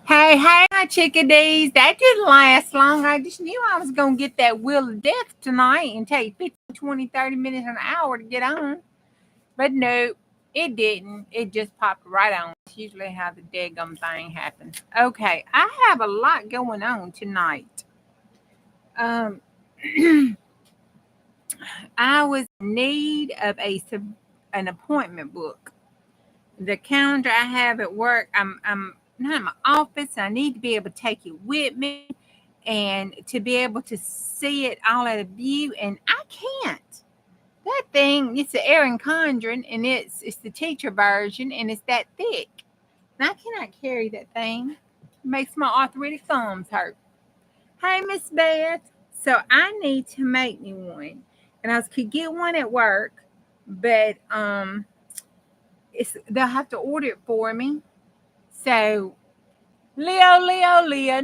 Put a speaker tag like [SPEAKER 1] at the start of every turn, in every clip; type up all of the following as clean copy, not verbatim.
[SPEAKER 1] Hey, hey, my chickadees. That didn't last long. I just knew I was going to get that wheel of death tonight and take 15, 20, 30 minutes, an hour to get on. But no, it didn't. It just popped right on. It's usually how the daggum thing happens. Okay, I have a lot going on tonight. Um, I was in need of an appointment book. The calendar I have at work, I'm not in my office. I need to be able to take it with me and to be able to see it all at a view, and I can't. That thing, it's the Erin Condren, and it's the teacher version, and it's that thick. And I cannot carry that thing. It makes my arthritic thumbs hurt. Hey, Miss Beth. So I need to make me one, and I could get one at work, but they'll have to order it for me. So Leo, Nora,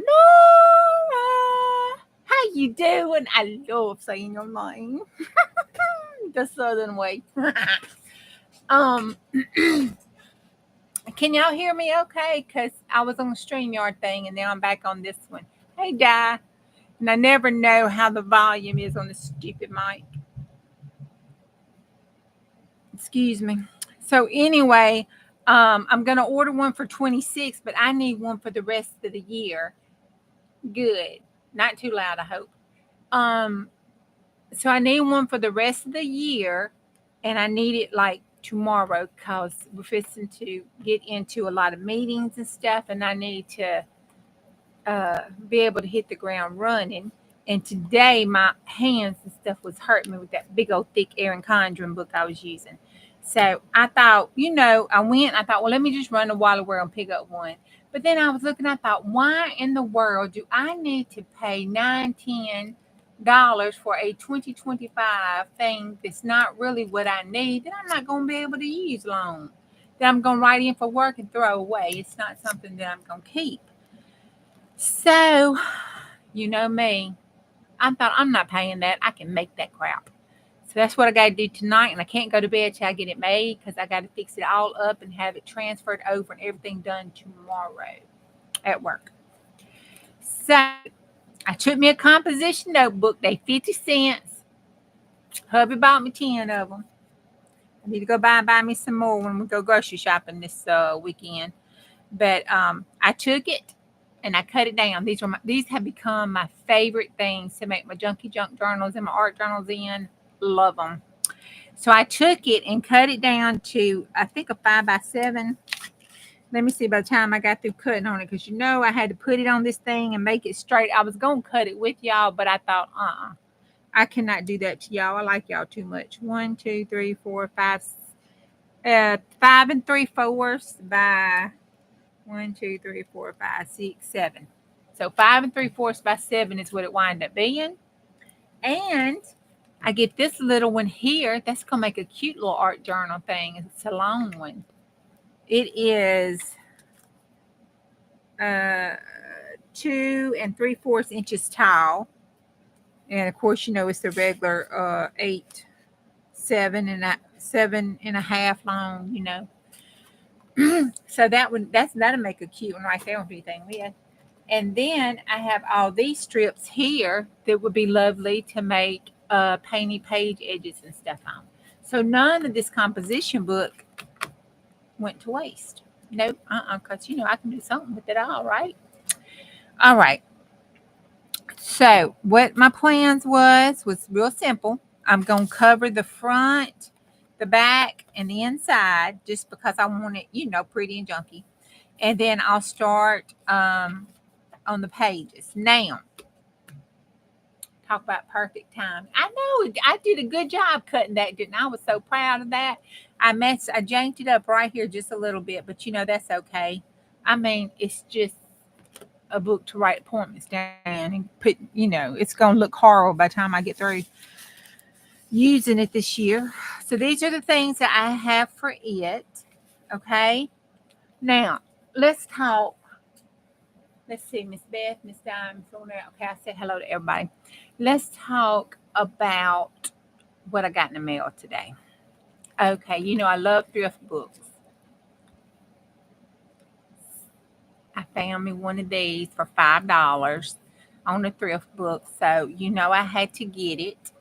[SPEAKER 1] how you doing? I love saying your name the southern way. um, can y'all hear me okay? Cause I was on the StreamYard thing and now I'm back on this one. Hey, Di. And I never know how the volume is on the stupid mic. Excuse me. So anyway, I'm gonna order one for 26, but I need one for the rest of the year. Good. Not too loud, I hope. Um, so I need one for the rest of the year, and I need it like tomorrow because we're fixing to get into a lot of meetings and stuff, and I need to be able to hit the ground running. And today, my hands and stuff was hurting me with that big old thick Erin Condren book I was using. So I thought, I went. I thought, well, let me just run to Wallerware and pick up one. But then I was looking. I thought, why in the world do I need to pay $9, $10 for a 2025 thing that's not really what I need? That I'm not going to be able to use long. That I'm going to write in for work and throw away. It's not something that I'm going to keep. So, you know me. I thought I'm not paying that. I can make that crap. So that's what I got to do tonight. And I can't go to bed till I get it made because I got to fix it all up and have it transferred over and everything done tomorrow at work. So I took me a composition notebook. They 50 cents. Hubby bought me 10 of them. I need to go buy me some more when we go grocery shopping this weekend. But I took it and I cut it down. These have become my favorite things to make my junky junk journals and my art journals in. Love them. So I took it and cut it down to I think a 5x7. Let me see by the time I got through cutting on it, because I had to put it on this thing and make it straight. I was gonna cut it with y'all, but I thought, I cannot do that to y'all. I like y'all too much. 1, 2, 3, 4, 5, 5 3/4 by 1, 2, 3, 4, 5, 6, 7. So 5 3/4 by 7 is what it wind up being. And I get this little one here. That's gonna make a cute little art journal thing. It's a long one. It is 2 3/4 inches tall, and of course, it's the regular 8, 7.5 long. So that'll make a cute one right there with anything with. And then I have all these strips here that would be lovely to make painted page edges and stuff on. So none of this composition book went to waste. Nope, because I can do something with it all, right? All right. So what my plans was real simple. I'm gonna cover the front, the back, and the inside just because I want it, pretty and junky. And then I'll start on the pages. Now, talk about perfect time. I know I did a good job cutting that, didn't I? I was so proud of that. I janked it up right here just a little bit, but that's okay. I mean, it's just a book to write appointments down and put, it's going to look horrible by the time I get through using it this year. So these are the things that I have for it. Okay. Now, let's talk. Let's see, Miss Beth, Miss Dime. Okay, I said hello to everybody. Let's talk about what I got in the mail today. Okay, I love thrift books. I found me one of these for $5 on a thrift book. So, I had to get it.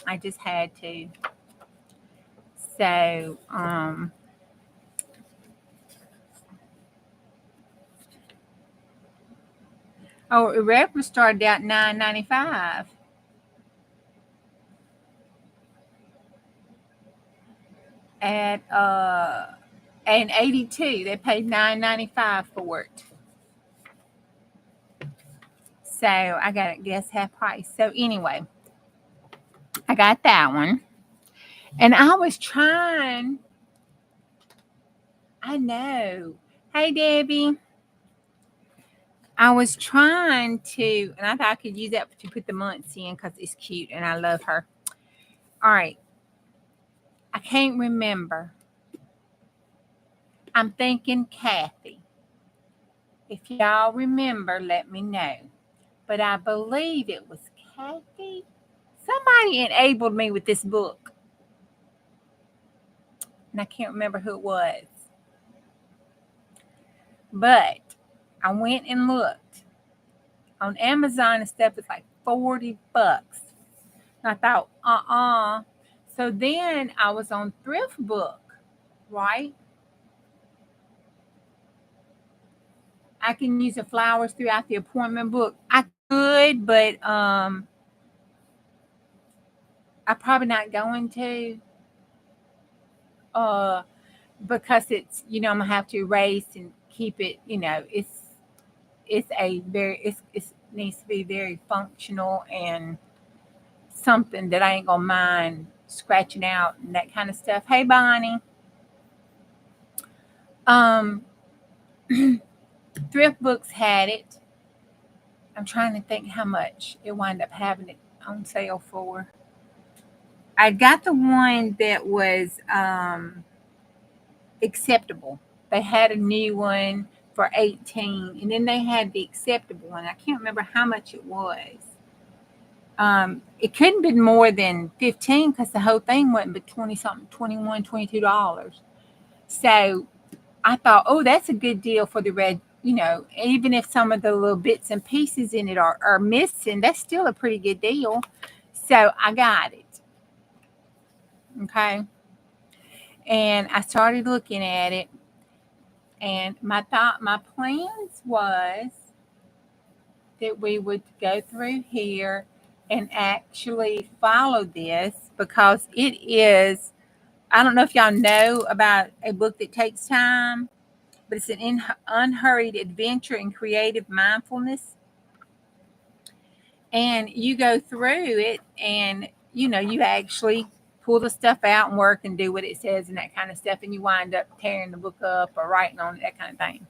[SPEAKER 1] I just had to. So, it regular started out $9.95. And 82, they paid $9.95 for it. So I got it guess half price. So anyway, I got that one. And I was trying. I know. Hey Debbie. I was trying to, and I thought I could use that to put the months in because it's cute and I love her. All right. I can't remember. I'm thinking Kathy. If y'all remember, let me know. But I believe it was Kathy. Somebody enabled me with this book. And I can't remember who it was. But I went and looked. On Amazon and stuff, it's like $40. And I thought, So then I was on Thrift Book, right? I can use the flowers throughout the appointment book. I could, but I'm probably not going to. Because it's, I'm gonna have to erase and keep it, it's a very it needs to be very functional and something that I ain't gonna mind scratching out and that kind of stuff. Hey Bonnie. Thrift Books had it. I'm trying to think how much it wound up having it on sale for. I got the one that was acceptable. They had a new one for 18, and then they had the acceptable one. I can't remember how much it was. It couldn't have been more than 15 because the whole thing went but 20 something, 21, $22. So I thought, that's a good deal for the red, even if some of the little bits and pieces in it are missing, that's still a pretty good deal. So I got it. Okay. And I started looking at it. And my plans was that we would go through here and actually follow this because it is, I don't know if y'all know about a book that takes time, but it's an unhurried adventure in creative mindfulness. And you go through it and, you actually pull the stuff out and work and do what it says and that kind of stuff. And you wind up tearing the book up or writing on it, that kind of thing.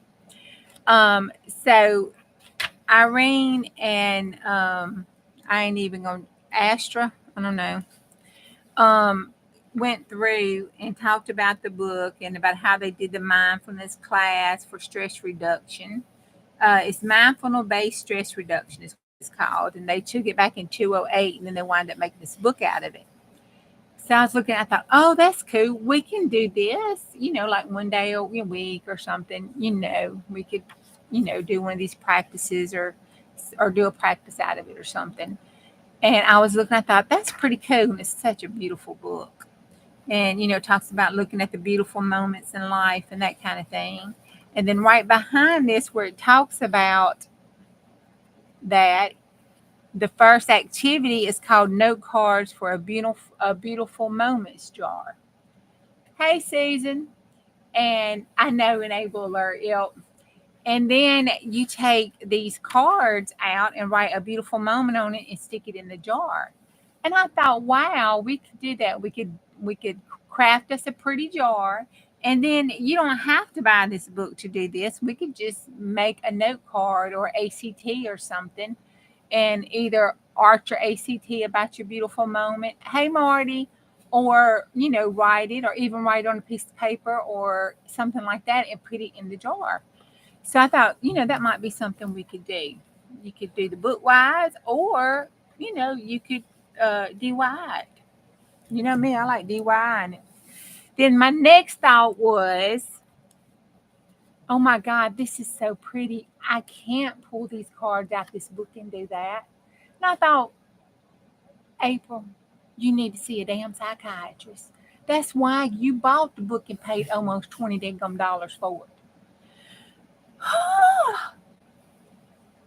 [SPEAKER 1] So Irene and I ain't even going to, Astra, I don't know, went through and talked about the book and about how they did the mindfulness class for stress reduction. It's mindfulness-based stress reduction is what it's called. And they took it back in 2008 and then they wound up making this book out of it. So I was looking, I thought, that's cool. We can do this, like one day a week or something, we could, do one of these practices or do a practice out of it or something. And I was looking, I thought, that's pretty cool. And it's such a beautiful book. And, it talks about looking at the beautiful moments in life and that kind of thing. And then right behind this, where it talks about that, the first activity is called Note Cards for a Beautiful Moments Jar. Hey, Susan. And I know Enable Alert. Yep. And then you take these cards out and write a beautiful moment on it and stick it in the jar. And I thought, wow, we could do that. We could craft us a pretty jar. And then you don't have to buy this book to do this. We could just make a note card or ACT or something and either art your ACT about your beautiful moment. Hey, Marty. Or, write it or even write it on a piece of paper or something like that and put it in the jar. So I thought, that might be something we could do. You could do the book wise or, you could DIY it. You know me, I like DIY it. Then my next thought was, Oh my God, this is so pretty. I can't pull these cards out this book and do that. And I thought, April, you need to see a damn psychiatrist. That's why you bought the book and paid almost $20 for it.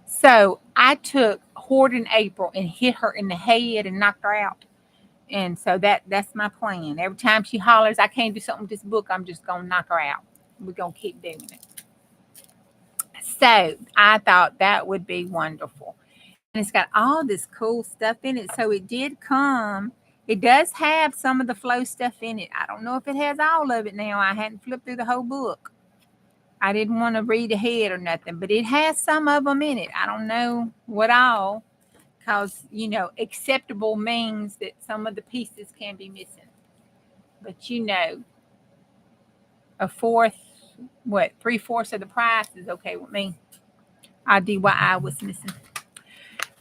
[SPEAKER 1] So I took Hoarding April and hit her in the head and knocked her out. And so that's my plan. Every time she hollers, I can't do something with this book, I'm just gonna knock her out. We're gonna keep doing it. So I thought that would be wonderful. And it's got all this cool stuff in it. So it did come. It does have some of the flow stuff in it. I don't know if it has all of it now. I hadn't flipped through the whole book. I didn't want to read ahead or nothing, but it has some of them in it. I don't know what all, because, acceptable means that some of the pieces can be missing. But, a fourth, 3/4 of the price is okay with me. I'll do what I was missing.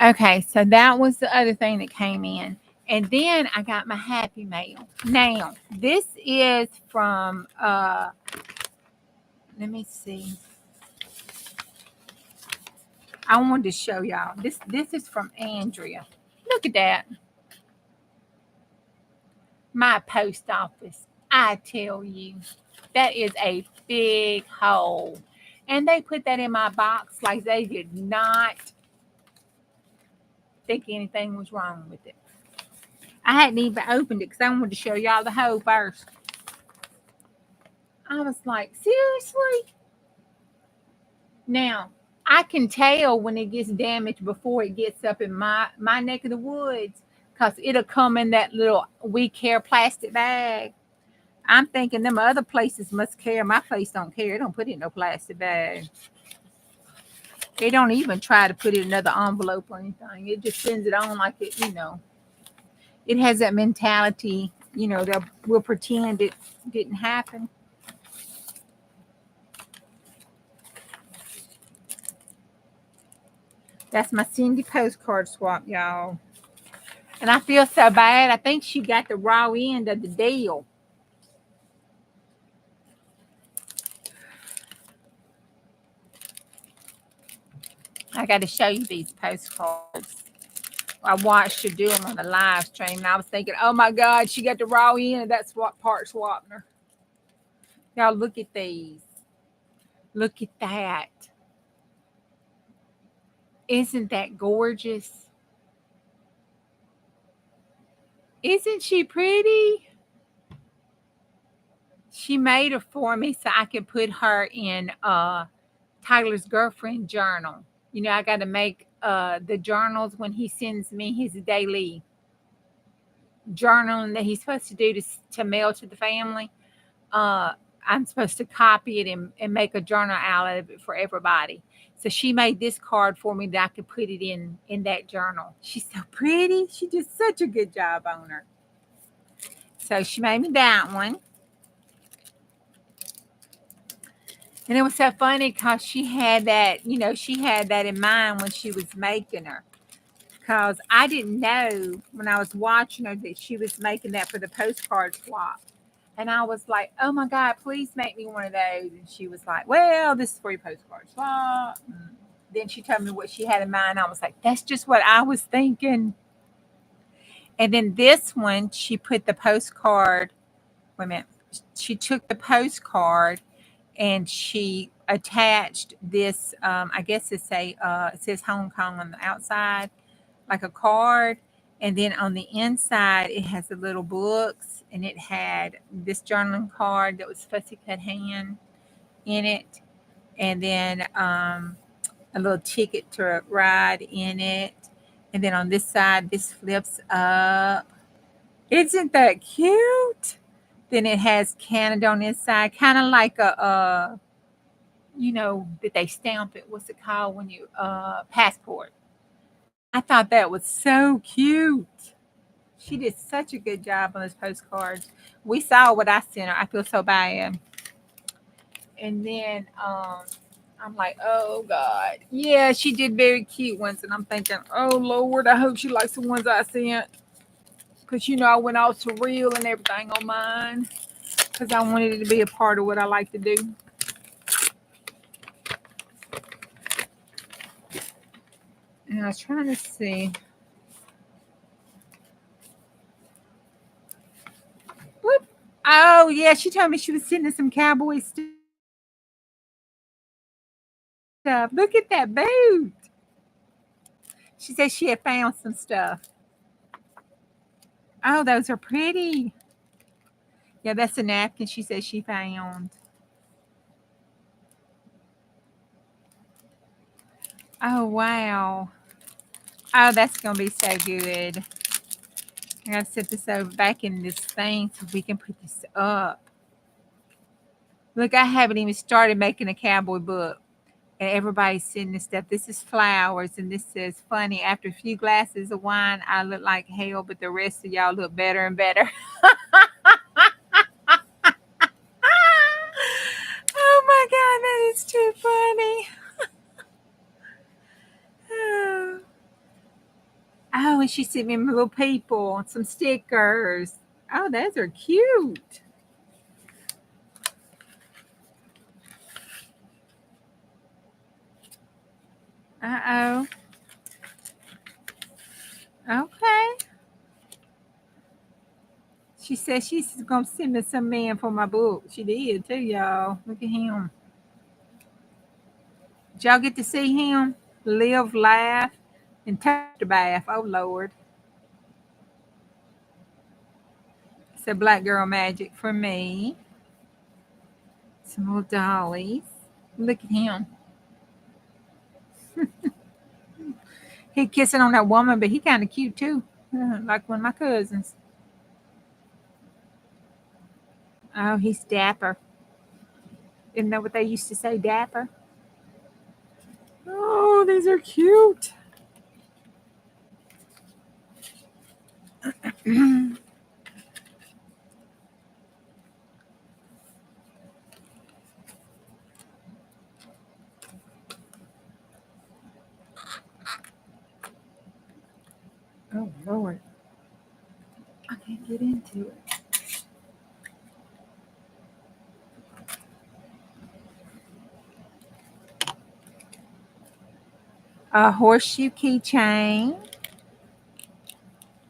[SPEAKER 1] Okay, so that was the other thing that came in. And then I got my Happy Mail. Now, this is from, let me see. I wanted to show y'all. This is from Andrea. Look at that. My post office. I tell you, that is a big hole. And they put that in my box like they did not think anything was wrong with it. I hadn't even opened it because I wanted to show y'all the hole first. I was like, seriously? Now, I can tell when it gets damaged before it gets up in my neck of the woods, because it'll come in that little We Care plastic bag. I'm thinking them other places must care. My place don't care. It don't put it in no plastic bag. They don't even try to put it in another envelope or anything. It just sends it on like it, it has that mentality, that we'll pretend it didn't happen. That's my Cindy postcard swap, y'all. And I feel so bad. I think she got the raw end of the deal. I got to show you these postcards. I watched her do them on the live stream, and I was thinking, oh my God, she got the raw end of that part swapping. Y'all, look at these. Look at that. Isn't that gorgeous? Isn't she pretty? She made her for me so I could put her in Tyler's girlfriend journal. I got to make the journals when he sends me his daily journaling that he's supposed to do to mail to the family. I'm supposed to copy it and make a journal out of it for everybody. So she made this card for me that I could put it in that journal. She's so pretty. She did such a good job on her. So she made me that one. And it was so funny because she had that, she had that in mind when she was making her. Because I didn't know when I was watching her that she was making that for the postcard swap. And I was like, oh my God, please make me one of those. And she was like, well, this is for your postcard swap. And then she told me what she had in mind. I was like, that's just what I was thinking. And then this one, she put the postcard. Wait a minute. She took the postcard and she attached this, I guess it says Hong Kong on the outside, like a card. And then on the inside, it has the little books, and it had this journaling card that was fussy cut hand in it. And then a little ticket to ride in it. And then on this side, this flips up. Isn't that cute? Then it has Canada on the inside, kind of like a that they stamp it. What's it called when you passport? I thought that was so cute. She did such a good job on those postcards. We saw what I sent her. I feel so bad. And then I'm like, oh God, yeah, she did very cute ones. And I'm thinking, oh Lord, I hope she likes the ones I sent. Because I went all surreal and everything on mine. Because I wanted it to be a part of what I like to do. And I was trying to see. What? Oh, yeah. She told me she was sending some cowboy stuff. Look at that boot. She said she had found some stuff. Oh, those are pretty. Yeah, that's a napkin she said she found. Oh, wow. Oh, that's going to be so good. I got to set this over back in this thing so we can put this up. Look, I haven't even started making a cowboy book. And everybody's sending this stuff. This is flowers, and this says, funny, after a few glasses of wine, I look like hell, but the rest of y'all look better and better. Oh my God, that is too funny. Oh, and she sent me little people, some stickers. Oh, those are cute. Uh-oh. Okay. She said she's going to send me some man for my book. She did too, y'all. Look at him. Did y'all get to see him? Live, laugh, and take the bath. Oh, Lord. It's a black girl magic for me. Some little dollies. Look at him. He kissing on that woman, but he kind of cute too. Like one of my cousins. Oh, he's dapper. Isn't that what they used to say, dapper? Oh, these are cute. Oh, Lord. I can't get into it. A horseshoe keychain.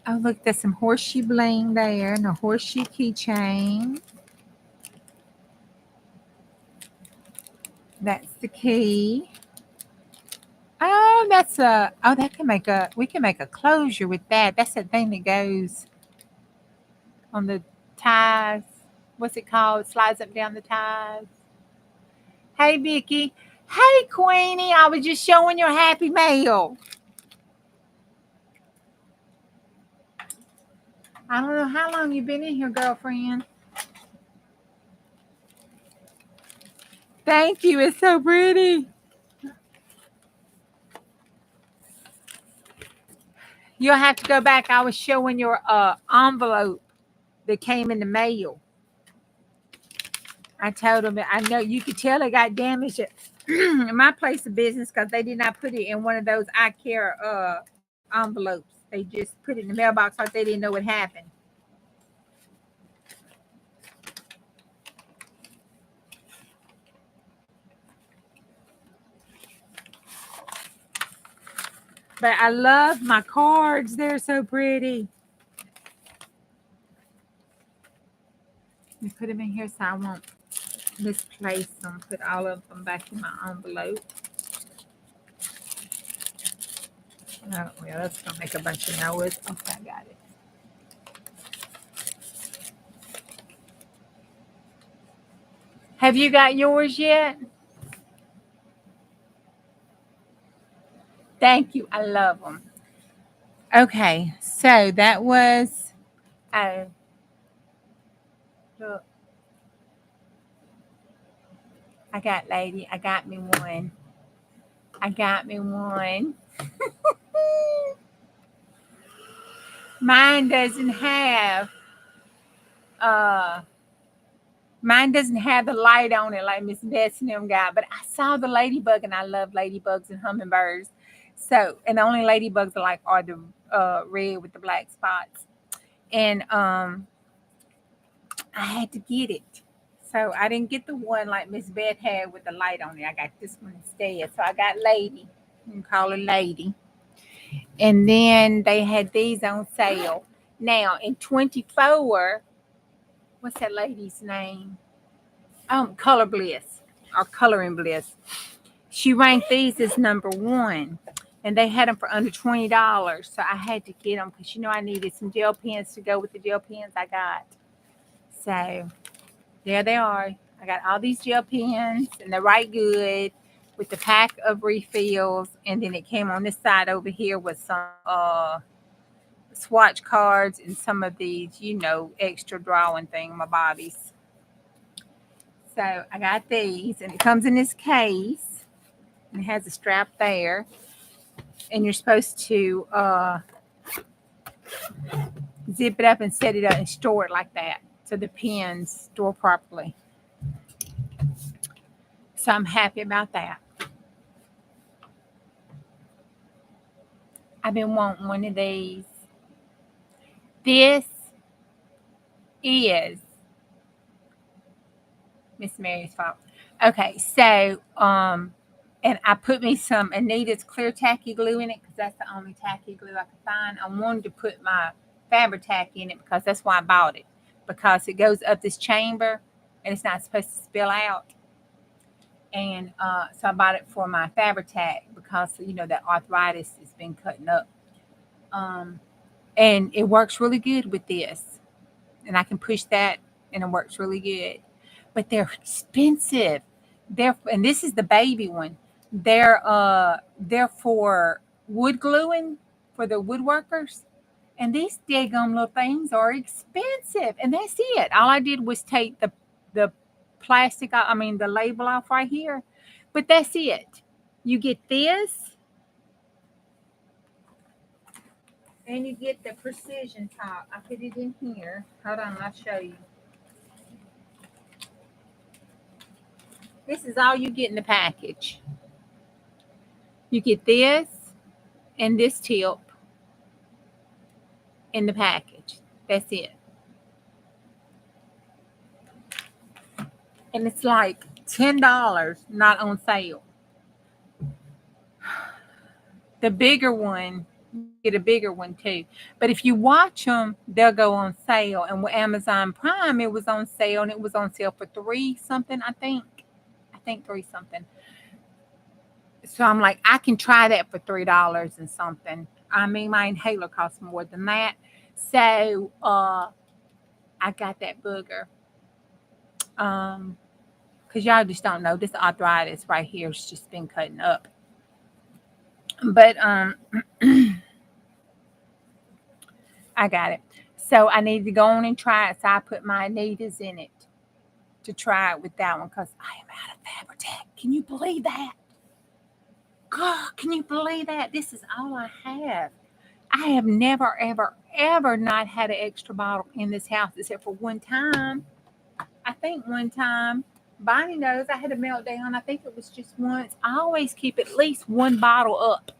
[SPEAKER 1] Oh, look, there's some horseshoe bling there and a horseshoe keychain. That's the key. Oh, that's we can make a closure with that. That's that thing that goes on the ties. What's it called? It slides up down the ties. Hey, Vicky. Hey, Queenie. I was just showing your happy mail. I don't know how long you've been in here, girlfriend. Thank you. It's so pretty. You'll have to go back. I was showing your envelope that came in the mail. I told them, I know you could tell it got damaged at my place of business because they did not put it in one of those I care envelopes. They just put it in the mailbox like they didn't know what happened. But I love my cards. They're so pretty. Let me put them in here so I won't misplace them. Put all of them back in my envelope. Oh, well, that's going to make a bunch of noise. Okay, I got it. Have you got yours yet? Thank you. I love them. Okay, so that was, oh, look. I got lady. I got me one. I got me one. Mine doesn't have uh mine doesn't have the light on it like Miss Betsy and them got, but I saw the ladybug and I love ladybugs and hummingbirds. So, and the only ladybugs I like are the red with the black spots. And I had to get it. So I didn't get the one like Miss Beth had with the light on it. I got this one instead. So I got Lady. You can call her Lady. And then they had these on sale. Now in 24, what's that lady's name? Color Bliss or Coloring Bliss. She ranked these as number one, and they had them for under $20. So I had to get them because I needed some gel pens to go with the gel pens I got. So there they are. I got all these gel pens, and they're right good with the pack of refills. And then it came on this side over here with some swatch cards and some of these, extra drawing thingamabobbies. So I got these, and it comes in this case, and it has a strap there. And you're supposed to zip it up and set it up and store it like that so the pens store properly. So I'm happy about that. I've been wanting one of these. This is Miss Mary's fault. Okay, so and I put me some Anita's clear tacky glue in it because that's the only tacky glue I could find. I wanted to put my Fabri-Tac in it because that's why I bought it, because it goes up this chamber and it's not supposed to spill out. And so I bought it for my Fabri-Tac because that arthritis has been cutting up. And it works really good with this, and I can push that, and it works really good. But they're expensive. And this is the baby one. They're for wood gluing for the woodworkers. And these daggum little things are expensive. And that's it. All I did was take the plastic, the label off right here. But that's it. You get this, and you get the precision top. I put it in here. Hold on, I'll show you. This is all you get in the package. You get this and this tip in the package. That's it. And it's like $10, not on sale. The bigger one, you can get a bigger one too. But if you watch them, they'll go on sale. And with Amazon Prime, it was on sale, and it was on sale for $3 something, I think. I think 3 something. So I'm like, I can try that for $3 and something. My inhaler costs more than that. So I got that booger. Because y'all just don't know. This arthritis right here has just been cutting up. But I got it. So I need to go on and try it. So I put my Anita's in it to try it with that one because I am out of Fabri-Tac. Can you believe that? God, can you believe that? This is all I have. I have never, ever, ever not had an extra bottle in this house except for one time. I think one time. Bonnie knows I had a meltdown. I think it was just once. I always keep at least one bottle up.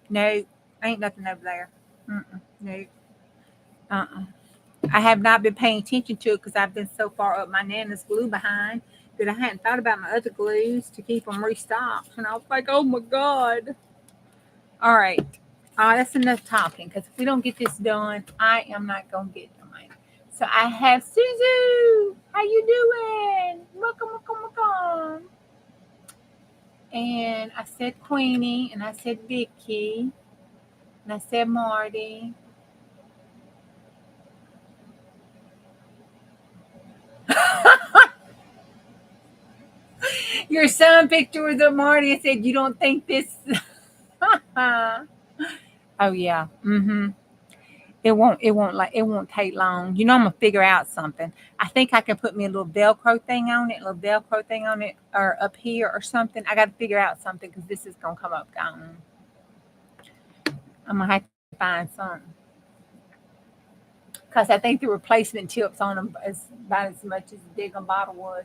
[SPEAKER 1] No, ain't nothing over there. No. I have not been paying attention to it because I've been so far up my Nana's glue behind that I hadn't thought about my other glues to keep them restocked. And I was like, oh my God. All right. That's enough talking because if we don't get this done, I am not going to get done. So I have Suzu. How you doing? Welcome. And I said Queenie, and I said Vicky, and I said Marty. Your son picture was of Marty and said, you don't think this... Oh yeah. It won't take long. I'm gonna figure out something. I think I can put me a little Velcro thing on it, or up here or something. I got to figure out something because this is gonna come up gone. I'm gonna have to find something because I think the replacement tips on them is about as much as the Diggum bottle was.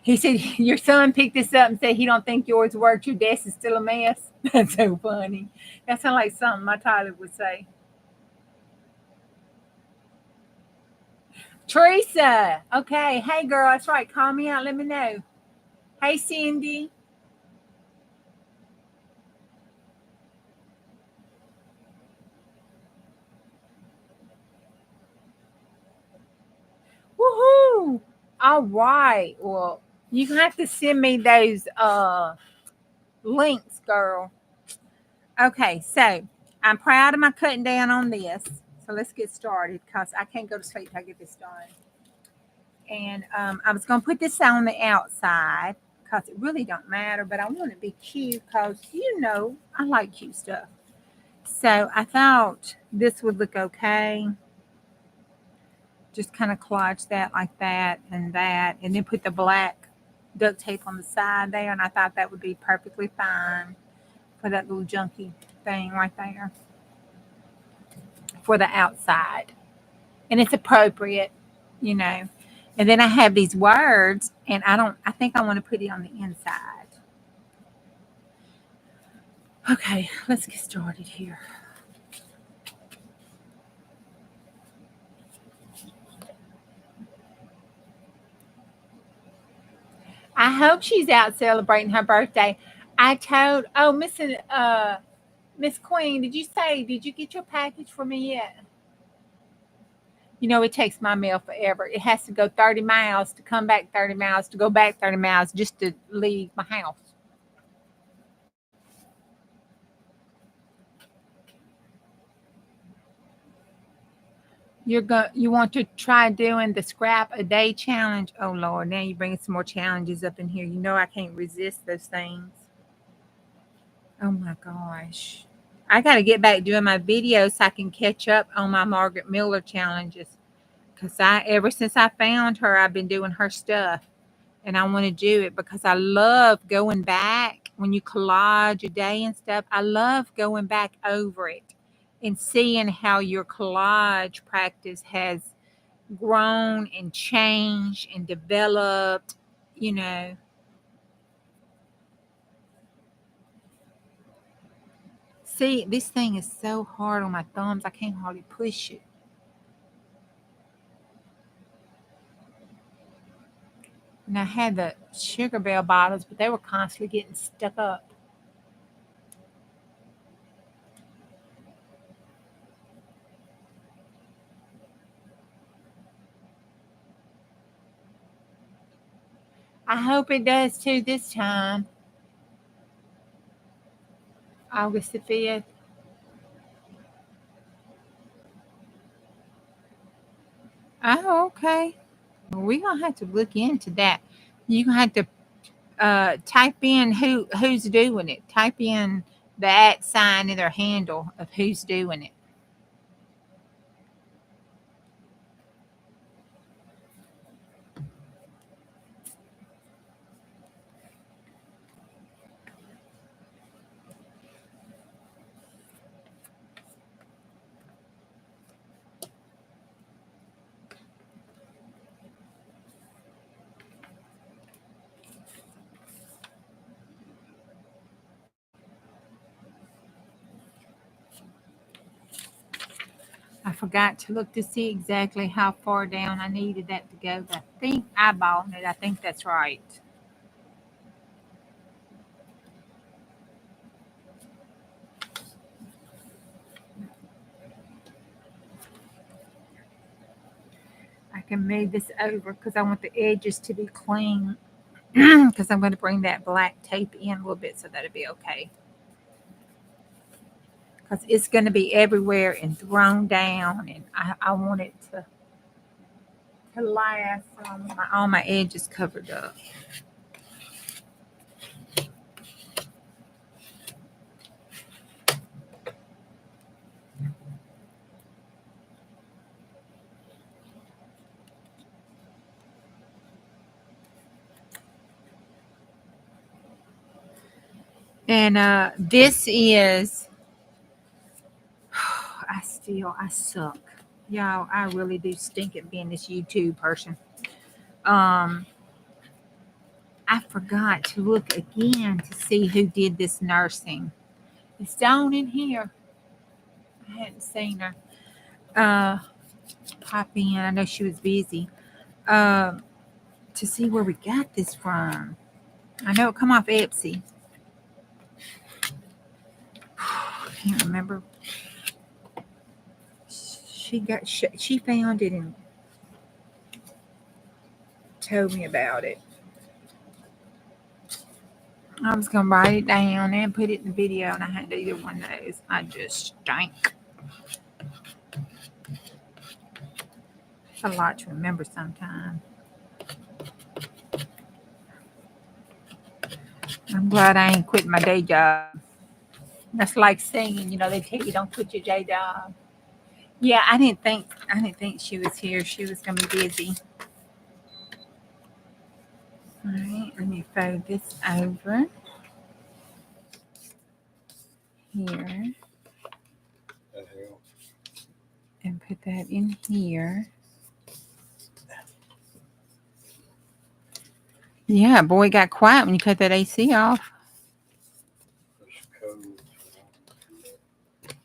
[SPEAKER 1] He said, your son picked this up and said he don't think yours worked. Your desk is still a mess. That's so funny. That sounds like something my Tyler would say. Teresa. Okay. Hey, girl. That's right. Call me out. Let me know. Hey, Cindy. Woohoo! All right. Well, you have to send me those links, girl. Okay, so I'm proud of my cutting down on this. So let's get started because I can't go to sleep till I get this done. And I was gonna put this on the outside because it really don't matter, but I want it to be cute because I like cute stuff. So I thought this would look okay. Just kind of collage that like that, and then put the black duct tape on the side there, and I thought that would be perfectly fine for that little junky thing right there for the outside. And it's appropriate, you know. And then I have these words, and I think I want to put it on the inside. Okay, let's get started here. I hope she's out celebrating her birthday. I told, oh, Miss Queen, did you get your package for me yet? It takes my mail forever. It has to go 30 miles to come back 30 miles to go back 30 miles just to leave my house. You want to try doing the scrap a day challenge? Oh Lord, now you're bringing some more challenges up in here. I can't resist those things. Oh my gosh. I got to get back doing my videos so I can catch up on my Margaret Miller challenges. Because ever since I found her, I've been doing her stuff. And I want to do it because I love going back when you collage a day and stuff. I love going back over it and seeing how your collage practice has grown and changed and developed, you know. See, this thing is so hard on my thumbs, I can't hardly push it. And I had the Sugar Bell bottles, but they were constantly getting stuck up. I hope it does too this time. August the 5th. Oh, okay. Well, we're gonna have to look into that. You're gonna have to type in who's doing it. Type in the @ in their handle of who's doing it. I forgot to look to see exactly how far down I needed that to go, but I think eyeballing it. I think that's right. I can move this over because I want the edges to be clean because I'm going to bring that black tape in a little bit so that'll be okay. Because it's going to be everywhere and thrown down, and I want it to last. All my edges covered up. And this is, I suck. Y'all, I really do stink at being this YouTube person. Um, I forgot to look again to see who did this nursing. It's down in here. I hadn't seen her. Uh, Pop in. I know she was busy. Um, to see where we got this from. I know it come off Etsy. I can't remember. She found it in. told me about it. I was going to write it down and put it in the video, and I hadn't either one of those. I just stank. A lot to remember sometimes. I'm glad I ain't quit my day job. That's like singing, they tell you don't quit your day job. Yeah, I didn't think she was here. She was gonna be busy. All right, let me fold this over here and put that in here. Yeah, boy, it got quiet when you cut that AC off.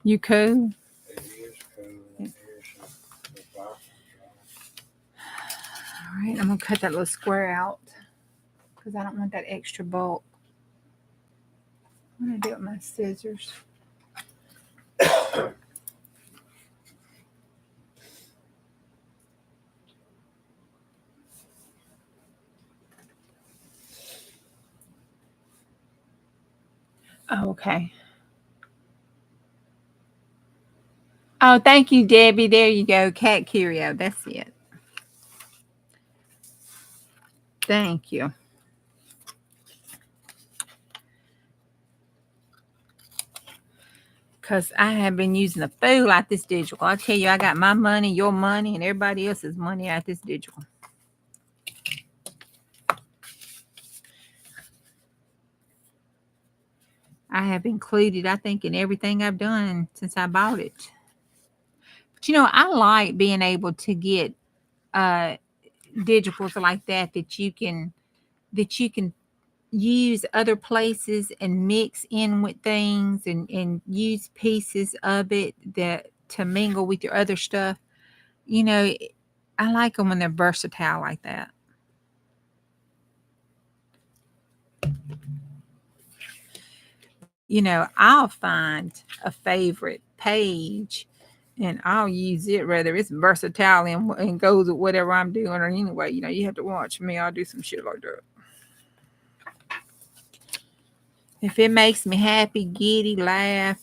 [SPEAKER 1] You cool? All right, I'm gonna cut that little square out because I don't want that extra bulk. I'm gonna do it with my scissors. Oh, okay. Oh, thank you, Debbie. There you go. Cat Curio. That's it. Thank you. Because I have been using a fool at this digital. I tell you, I got my money, your money, and everybody else's money at this digital. I have included, I think, in everything I've done since I bought it. But I like being able to get digitals like that you can use other places and mix in with things and use pieces of it that to mingle with your other stuff. I like them when they're versatile like that. I'll find a favorite page and I'll use it, whether it's versatile and goes with whatever I'm doing. Or anyway, you have to watch me. I'll do some shit like that. If it makes me happy, giddy, laugh,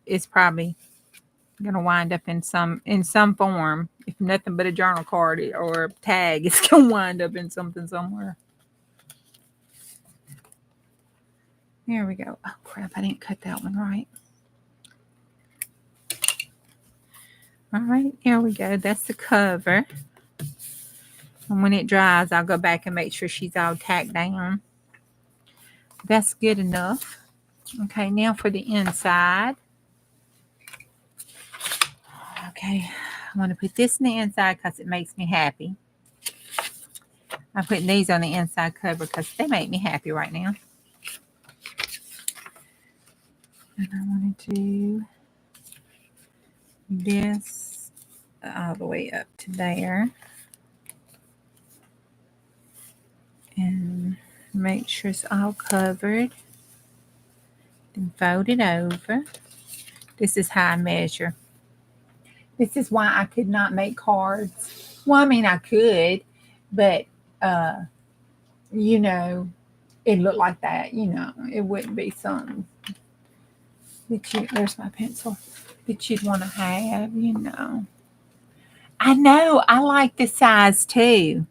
[SPEAKER 1] it's probably gonna wind up in some form. If nothing but a journal card or a tag, it's gonna wind up in something somewhere. There we go. Oh crap, I didn't cut that one right. All right, here we go. That's the cover. And when it dries, I'll go back and make sure she's all tacked down. That's good enough. Okay, now for the inside. Okay, I want to put this in the inside because it makes me happy. I'm putting these on the inside cover because they make me happy right now. And I want to do this all the way up to there. And make sure it's all covered. Then fold it over. This is how I measure. This is why I could not make cards. Well, I mean, I could, but, it looked like that, it wouldn't be something that there's my pencil, that you'd want to have, I know, I like the size too.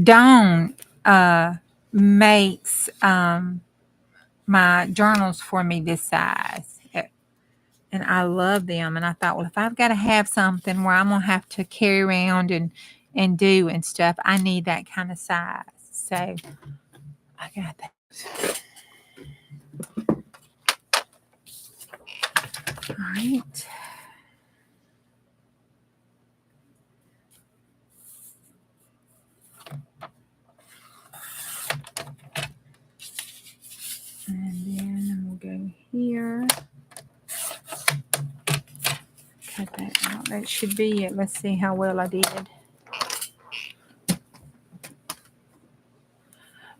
[SPEAKER 1] Dawn makes my journals for me this size. And I love them. And I thought, well, if I've got to have something where I'm going to have to carry around and do and stuff, I need that kind of size. So I got that. All right. And then we'll go here. Cut that out. That should be it. Let's see how well I did.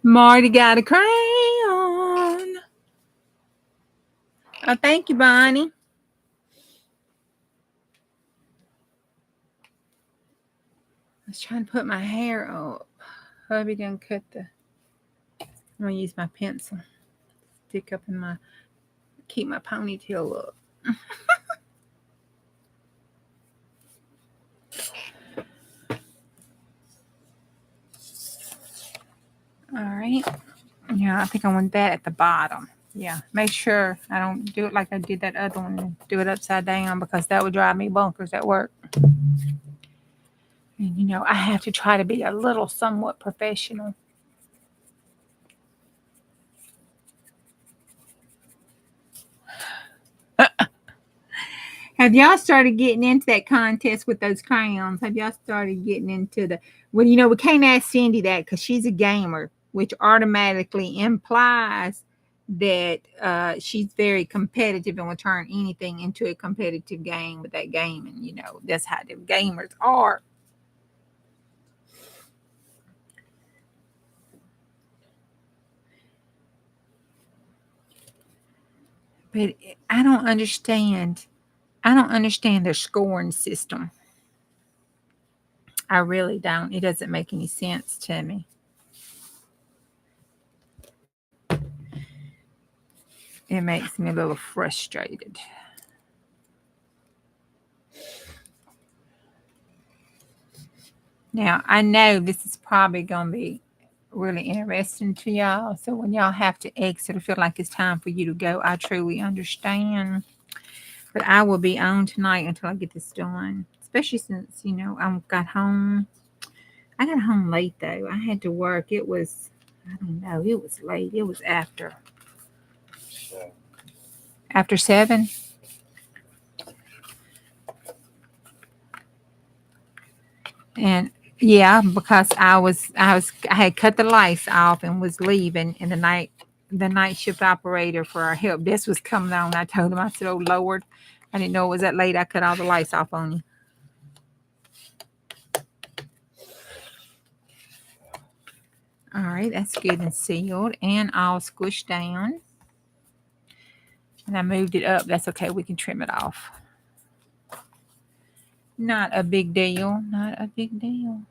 [SPEAKER 1] Marty got a crayon. Oh, thank you, Bonnie. was trying to put my hair up. Hubby done cut the. I'm gonna use my pencil. Stick up in my. Keep my ponytail up. All right. Yeah, I think I want that at the bottom. Yeah, make sure I don't do it like I did that other one and do it upside down because that would drive me bonkers at work. And I have to try to be a little somewhat professional. Have y'all started getting into that contest with those crayons? Have y'all started getting into the? Well, we can't ask Cindy that because she's a gamer, which automatically implies that she's very competitive and will turn anything into a competitive game with that game. And that's how the gamers are. But I don't understand. I don't understand their scoring system. I really don't. It doesn't make any sense to me. It makes me a little frustrated. Now, I know this is probably going to be really interesting to y'all. So when y'all have to exit or feel like it's time for you to go, I truly understand. But I will be on tonight until I get this done, especially since, I got home. I got home late, though. I had to work. It was, I don't know, it was late. It was after 7. And yeah, because I had cut the lights off and was leaving, and the night shift operator for our help desk was coming on. I told him, I said, "Oh Lord, I didn't know it was that late. I cut all the lights off on you." All right, that's good and sealed and all squished down. And I moved it up. That's okay. We can trim it off. Not a big deal. Not a big deal.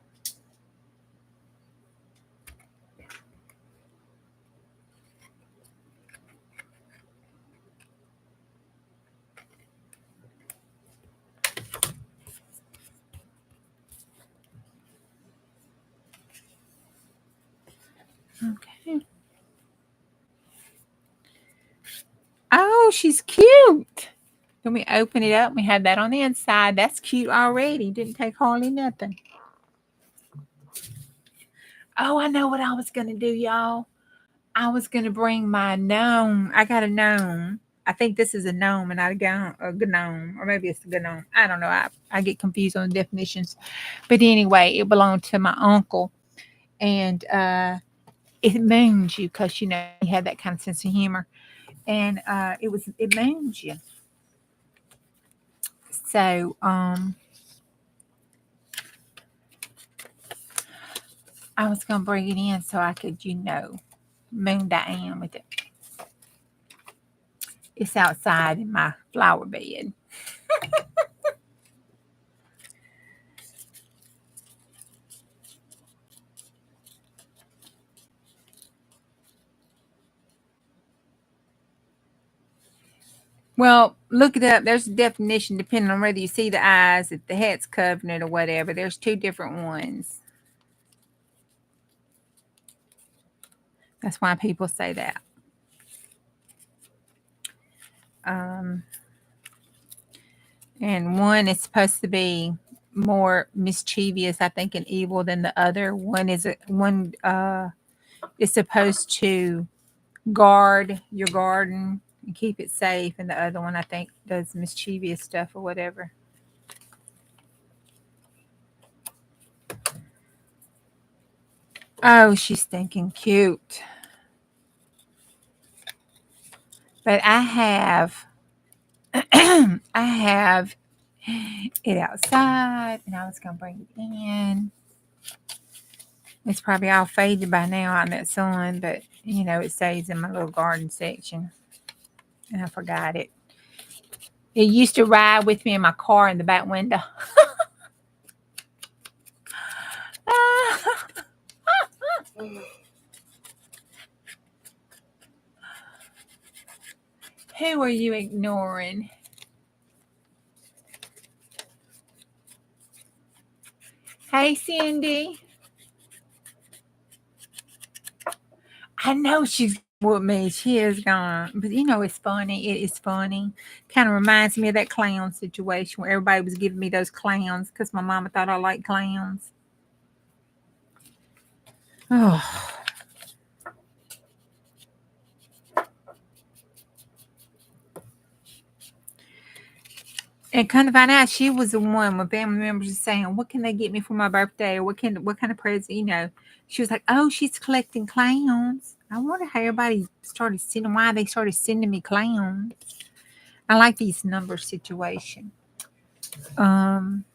[SPEAKER 1] Okay. Oh, she's cute. Then we open it up. We had that on the inside. That's cute already. Didn't take hardly nothing. Oh, I know what I was gonna do, y'all. I was gonna bring my gnome. I got a gnome. I think this is a gnome and not a gnome, or maybe it's a gnome. I don't know. I get confused on the definitions. But anyway, it belonged to my uncle, and it moons you because he had that kind of sense of humor, and it moons you. So I was gonna bring it in so I could moon Diane with it. It's outside in my flower bed. Well, look it up. There's a definition depending on whether you see the eyes, if the head's covenant or whatever. There's 2 different ones. That's why people say that. Um, and one is supposed to be more mischievous, I think, and evil than the other. One is supposed to guard your garden and keep it safe, and the other one I think does mischievous stuff or whatever. Oh, she's thinking cute. But I have I have it outside, and I was gonna bring it in. It's probably all faded by now on that sun, but it stays in my little garden section. And I forgot it. It used to ride with me in my car in the back window. Who are you ignoring? Hey, Cindy. I know she's with me. She is gone. But you know, it's funny. It is funny. Kind of reminds me of that clown situation where everybody was giving me those clowns because my mama thought I liked clowns. Oh. And kind of find out she was the one when family members were saying, "What can they get me for my birthday? Or what kind of present?" You know, she was like, "Oh, she's collecting clowns." I wonder how everybody started sending. Why they started sending me clowns? I like these number situation. Um,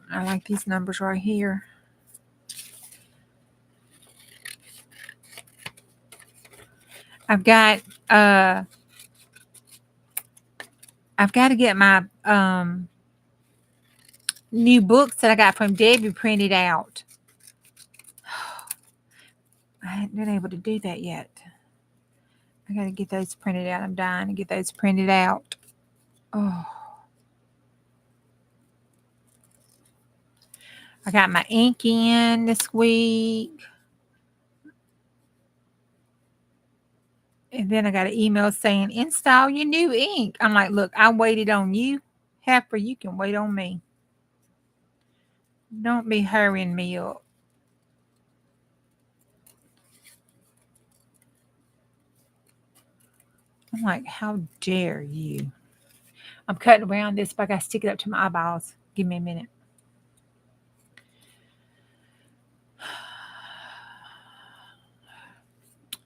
[SPEAKER 1] I like these numbers right here. I've got uh, I've got to get my new books that I got from Debbie printed out. I haven't been able to do that yet. I got to get those printed out. I'm dying to get those printed out. Oh, I got my ink in this week. And then I got an email saying, install your new ink. I'm like, look, I waited on you. Heifer, you can wait on me. Don't be hurrying me up. I'm like, how dare you? I'm cutting around this, but I got to stick it up to my eyeballs. Give me a minute.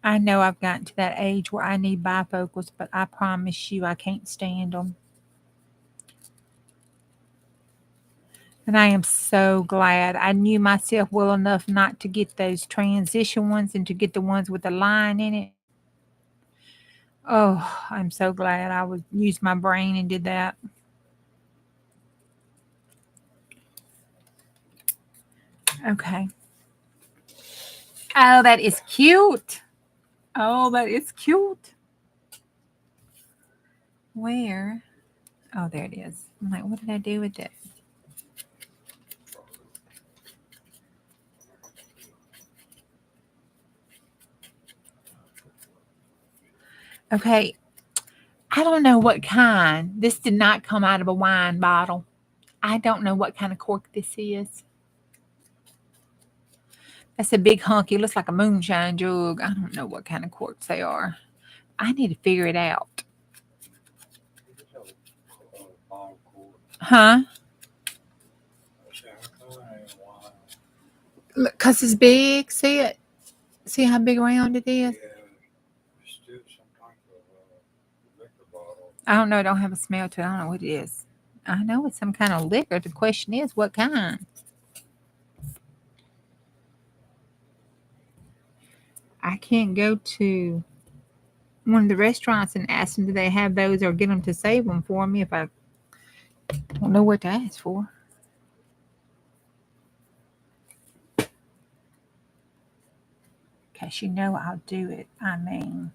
[SPEAKER 1] I know I've gotten to that age where I need bifocals, but I promise you I can't stand them. And I am so glad I knew myself well enough not to get those transition ones and to get the ones with the line in it. Oh, I'm so glad I would use my brain and did that. Okay. Oh, that is cute. Oh, that is cute. Where? Oh, there it is. I'm like, what did I do with it? Okay. I don't know what kind. This did not come out of a wine bottle. I don't know what kind of cork this is. That's a big hunky. Looks like a moonshine jug. I don't know what kind of corks they are. I need to figure it out. Huh? Because it's big. See it? See how big around it is? I don't know. It don't have a smell to it. I don't know what it is. I know it's some kind of liquor. The question is, what kind? I can't go to one of the restaurants and ask them do they have those or get them to save them for me if I don't know what to ask for. Because you know I'll do it. I mean,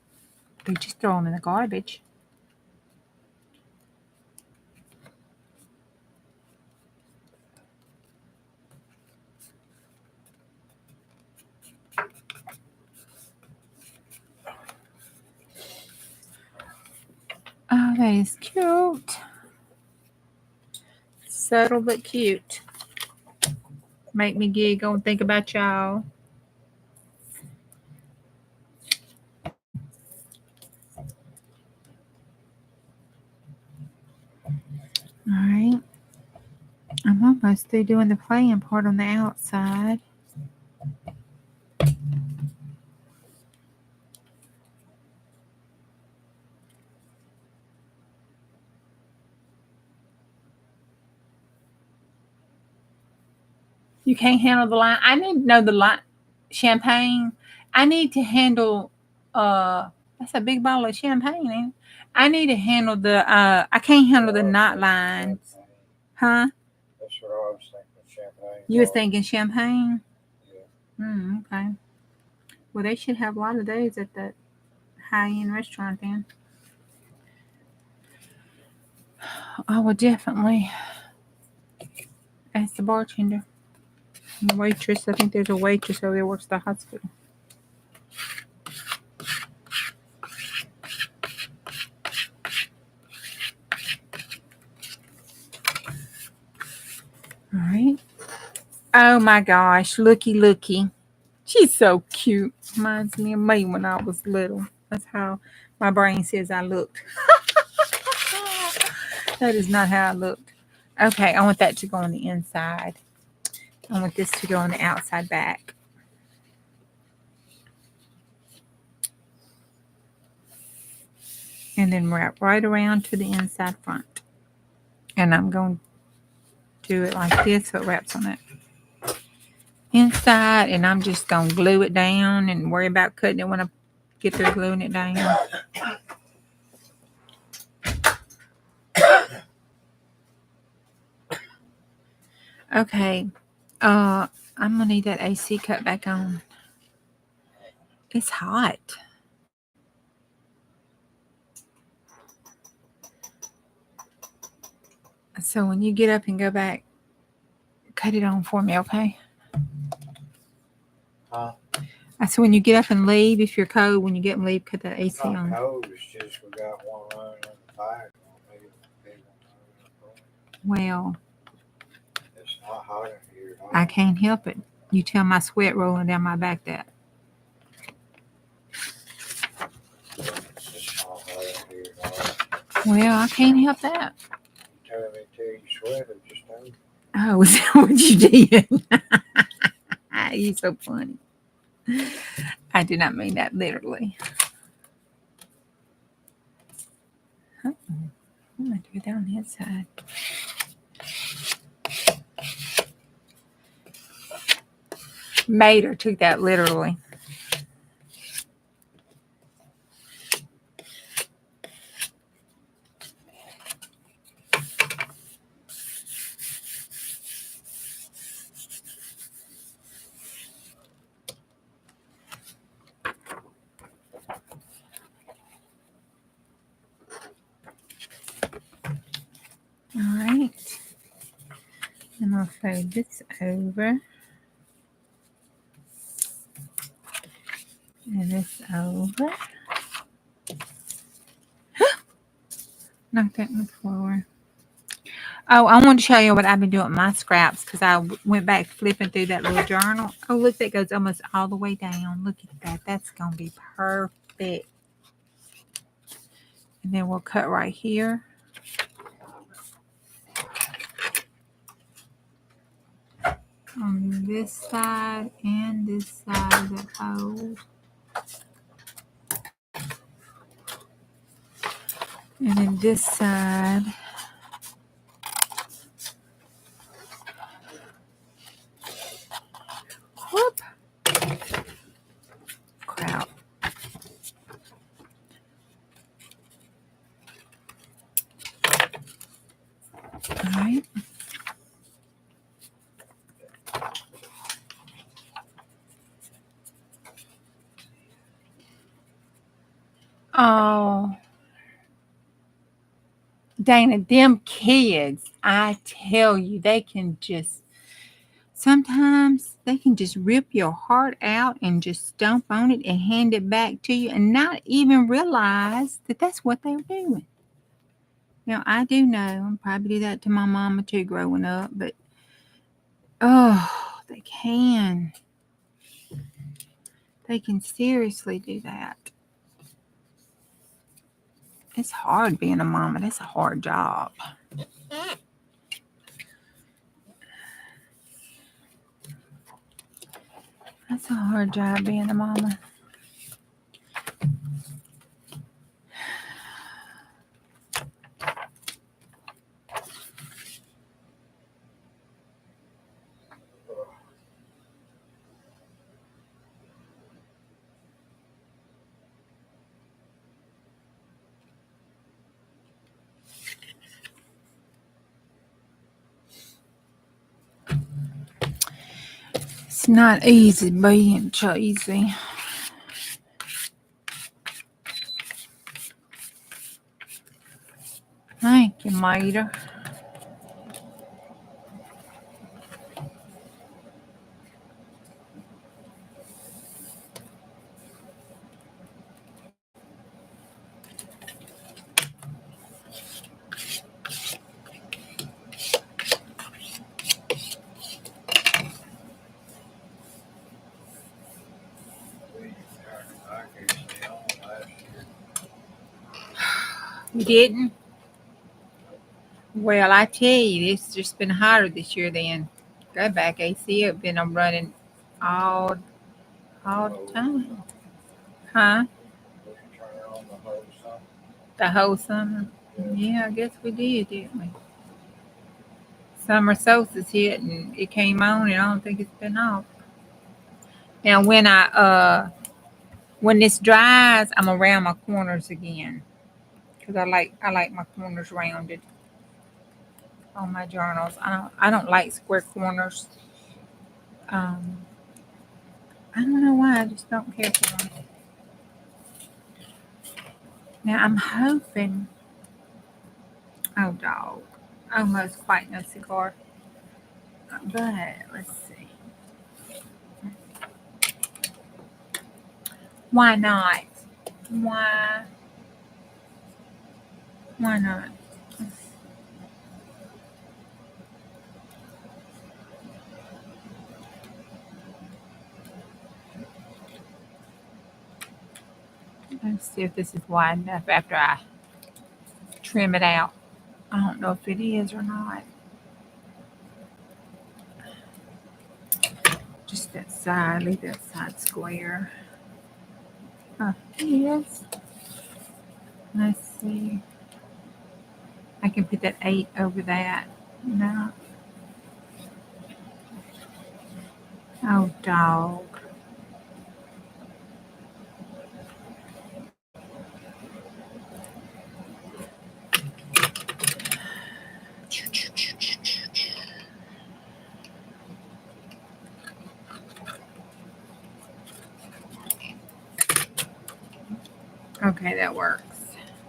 [SPEAKER 1] they just throw them in the garbage. Oh, that is cute. Subtle but cute. Make me giggle and think about y'all. All right. I'm almost through doing the playing part on the outside. You can't handle the line. I need to know the line. Champagne. I need to handle. That's a big bottle of champagne. Ain't it? I need to handle the. I can't handle the knot lines. Huh? That's what I was thinking. Champagne. You were thinking champagne. Yeah. Okay. Well, they should have a lot of those at that high end restaurant then. I will definitely ask the bartender. The waitress. I think there's a waitress over there works at the hospital. All right. Oh my gosh. Looky. She's so cute. Reminds me of me when I was little. That's how my brain says I looked. That is not how I looked. Okay, I want that to go on the inside. I want this to go on the outside back. And then wrap right around to the inside front. And I'm going to do it like this so it wraps on that inside. And I'm just going to glue it down and worry about cutting it when I get through gluing it down. Okay. I'm going to need that AC cut back on. It's hot. So when you get up and go back, cut it on for me, okay?
[SPEAKER 2] Huh?
[SPEAKER 1] I said when you get up and leave, if you're cold, when you get and leave, cut that AC
[SPEAKER 2] Not
[SPEAKER 1] on.
[SPEAKER 2] cold, it's just we got one running in the back.
[SPEAKER 1] Well,
[SPEAKER 2] It's not hot in here.
[SPEAKER 1] I can't help it. You tell my sweat rolling down my back that.
[SPEAKER 2] It's not hot in here.
[SPEAKER 1] Well, I can't help that.
[SPEAKER 2] You telling me till you sweat or just don't?
[SPEAKER 1] Oh, is that what you did? You're so funny. I did not mean that literally. I'm going to do it down the inside. Mater took that literally. All right. I'm going to fold this over. And this over. Knock that on the floor. Oh, I want to show you what I've been doing with my scraps because I went back flipping through that little journal. Oh, look, that goes almost all the way down. Look at that. That's going to be perfect. And then we'll cut right here. On this side and this side of that hole. And then this side. Whoop. Crap. All right. Oh. Dana, them kids, I tell you, they can just, sometimes they can just rip your heart out and just stomp on it and hand it back to you and not even realize that that's what they were doing. Now, I do know, I probably did that to my mama too growing up, but, oh, they can. They can seriously do that. It's hard being a mama. That's a hard job. That's a hard job being a mama. It's not easy being cheesy. Thank you, Mater.
[SPEAKER 2] I could stay on last year.
[SPEAKER 1] You didn't? Well, I tell you, it's just been hotter this year than go back AC. I've been running all the time. Huh?
[SPEAKER 2] We can turn it on the whole summer.
[SPEAKER 1] The whole summer.
[SPEAKER 2] Yeah.
[SPEAKER 1] Yeah, I guess we did, didn't we? Summer solstice hit and it came on and I don't think it's been off. Now when this dries, I'm around my corners again. Because I like my corners rounded on my journals. I don't like square corners. Um I don't know why, I just don't care for them. Now I'm hoping oh dog. Almost quite no cigar. But let's see. Why not? Why not? Let's see if this is wide enough after I trim it out. I don't know if it is or not. Just that side, leave that side square. Yes. Let's see. I can put that 8 over that. No. Oh, dog. Okay, that works.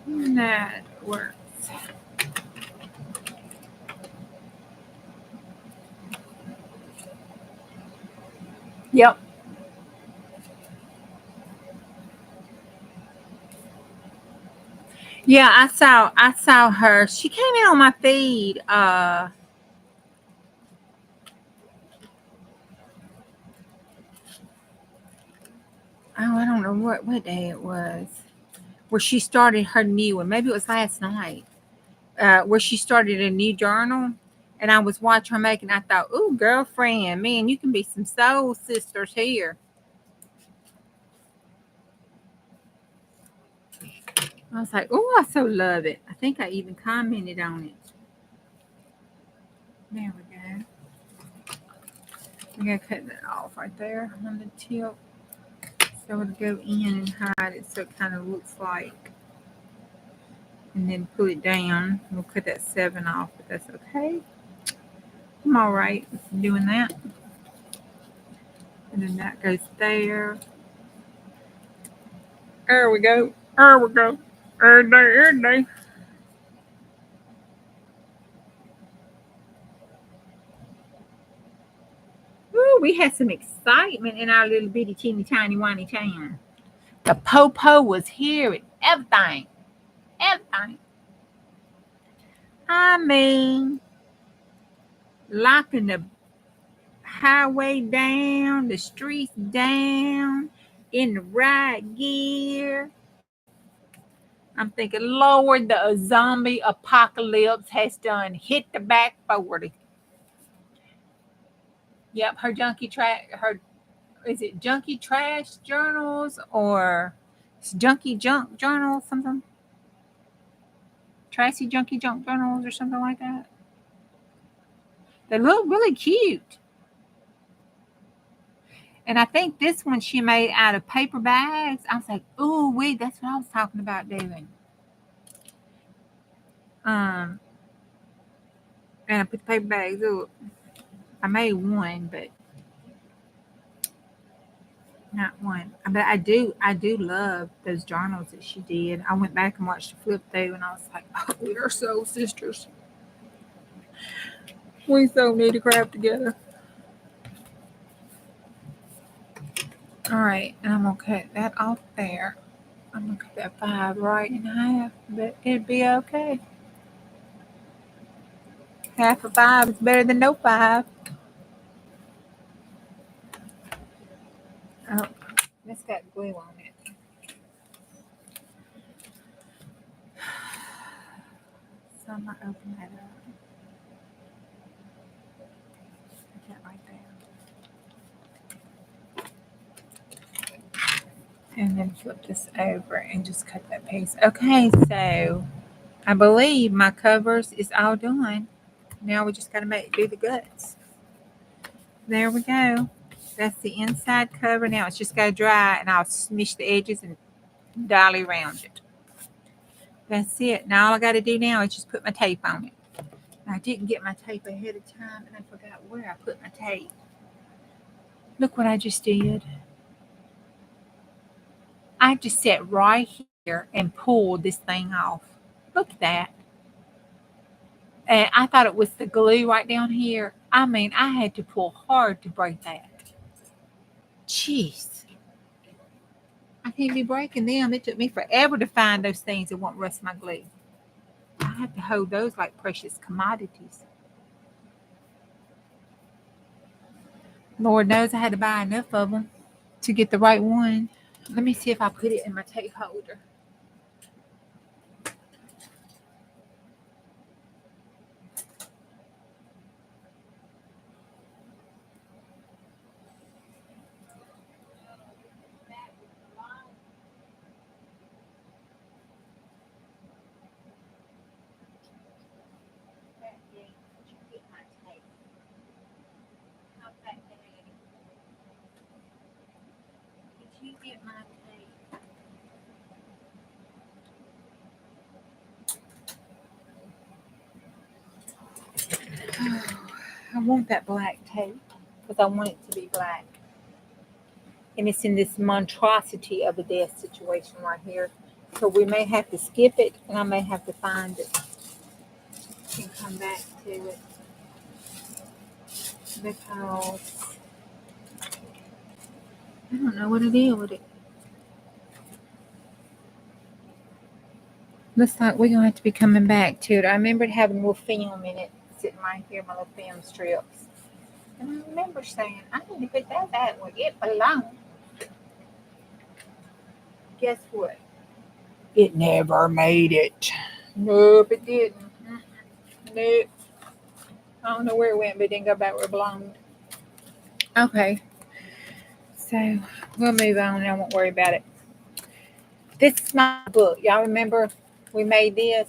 [SPEAKER 1] That works. Yep. Yeah, I saw her. She came in on my feed. Oh, I don't know what day it was. Where she started her new one. Maybe it was last night. Where she started a new journal. And I was watching her making. I thought, "Ooh, girlfriend, man, you can be some soul sisters here." I was like, "Oh, I so love it." I think I even commented on it. There we go. We're gonna cut that off right there on the tip, so it'll go in and hide it, so it kind of looks like. And then pull it down. We'll cut that 7 off, but that's okay. I'm all right with doing that. And then that goes there. There we go. There we go. There. Ooh, we had some excitement in our little bitty teeny tiny whiny town. The popo was here and everything. Everything. I mean, locking the highway down, the streets down, in the right gear. I'm thinking, Lord, the zombie apocalypse has done hit the back 40. Yep, her junkie trash, her is it junkie trash journals or junkie junk journals, something? Trashy junkie junk journals or something like that. They look really cute. And I think this one she made out of paper bags. I was like, ooh, wait, that's what I was talking about doing. And I put the paper bags up. I made one, but Not one. But I do love those journals that she did. I went back and watched the flip through and I was like, oh, we are so sisters. We so need to craft together. All right, and I'm gonna cut that off there. I'm gonna cut that 5 right in half, but it'd be okay. Half of 5 is better than no 5. Oh, that's got glue on it. So I'm gonna open that up. Put that right there. And then flip this over and just cut that piece. Okay, so I believe my covers is all done. Now we just gotta do the guts. There we go. That's the inside cover. Now it's just gotta dry and I'll smush the edges and dolly around it. That's it. Now all I gotta do now is just put my tape on it. I didn't get my tape ahead of time and I forgot where I put my tape. Look what I just did. I just sat right here and pulled this thing off. Look at that. And I thought it was the glue right down here. I mean, I had to pull hard to break that. Jeez. I can't be breaking them. It took me forever to find those things that won't rust my glue. I have to hold those like precious commodities. Lord knows I had to buy enough of them to get the right one. Let me see if I put it in my tape holder. I want that black tape because I want it to be black. And it's in this monstrosity of a death situation right here. So we may have to skip it and I may have to find it and come back to it. Because I don't know what to do with it. Looks like we're gonna have to be coming back to it. I remember having a little film in it sitting right here, my little film strips. And I remember saying, I need to put that back where it belongs. Guess what? It never made it. Nope, it didn't. Nope. I don't know where it went, but it didn't go back where it belonged. Okay. So we'll move on. I won't worry about it. This is my book. Y'all remember we made this?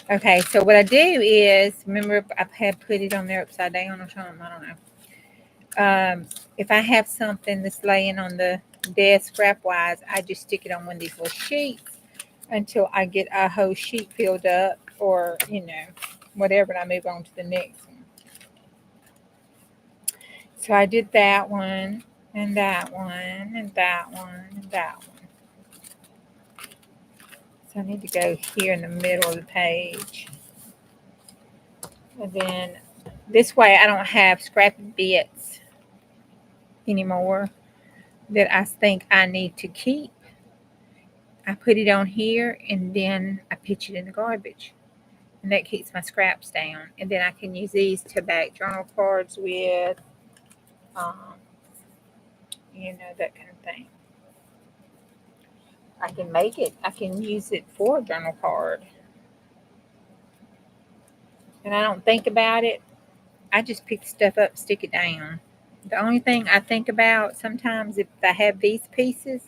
[SPEAKER 1] Okay, so what I do is, remember I had put it on there upside down or something, I don't know. If I have something that's laying on the desk scrap-wise, I just stick it on one of these little sheets until I get a whole sheet filled up or, whatever, and I move on to the next one. So I did that one, and that one, and that one, and that one. So I need to go here in the middle of the page. And then this way I don't have scrappy bits anymore that I think I need to keep. I put it on here and then I pitch it in the garbage. And that keeps my scraps down. And then I can use these to back journal cards with, that kind of thing. I can use it for a journal card. And I don't think about it. I just pick stuff up, stick it down. The only thing I think about sometimes if I have these pieces,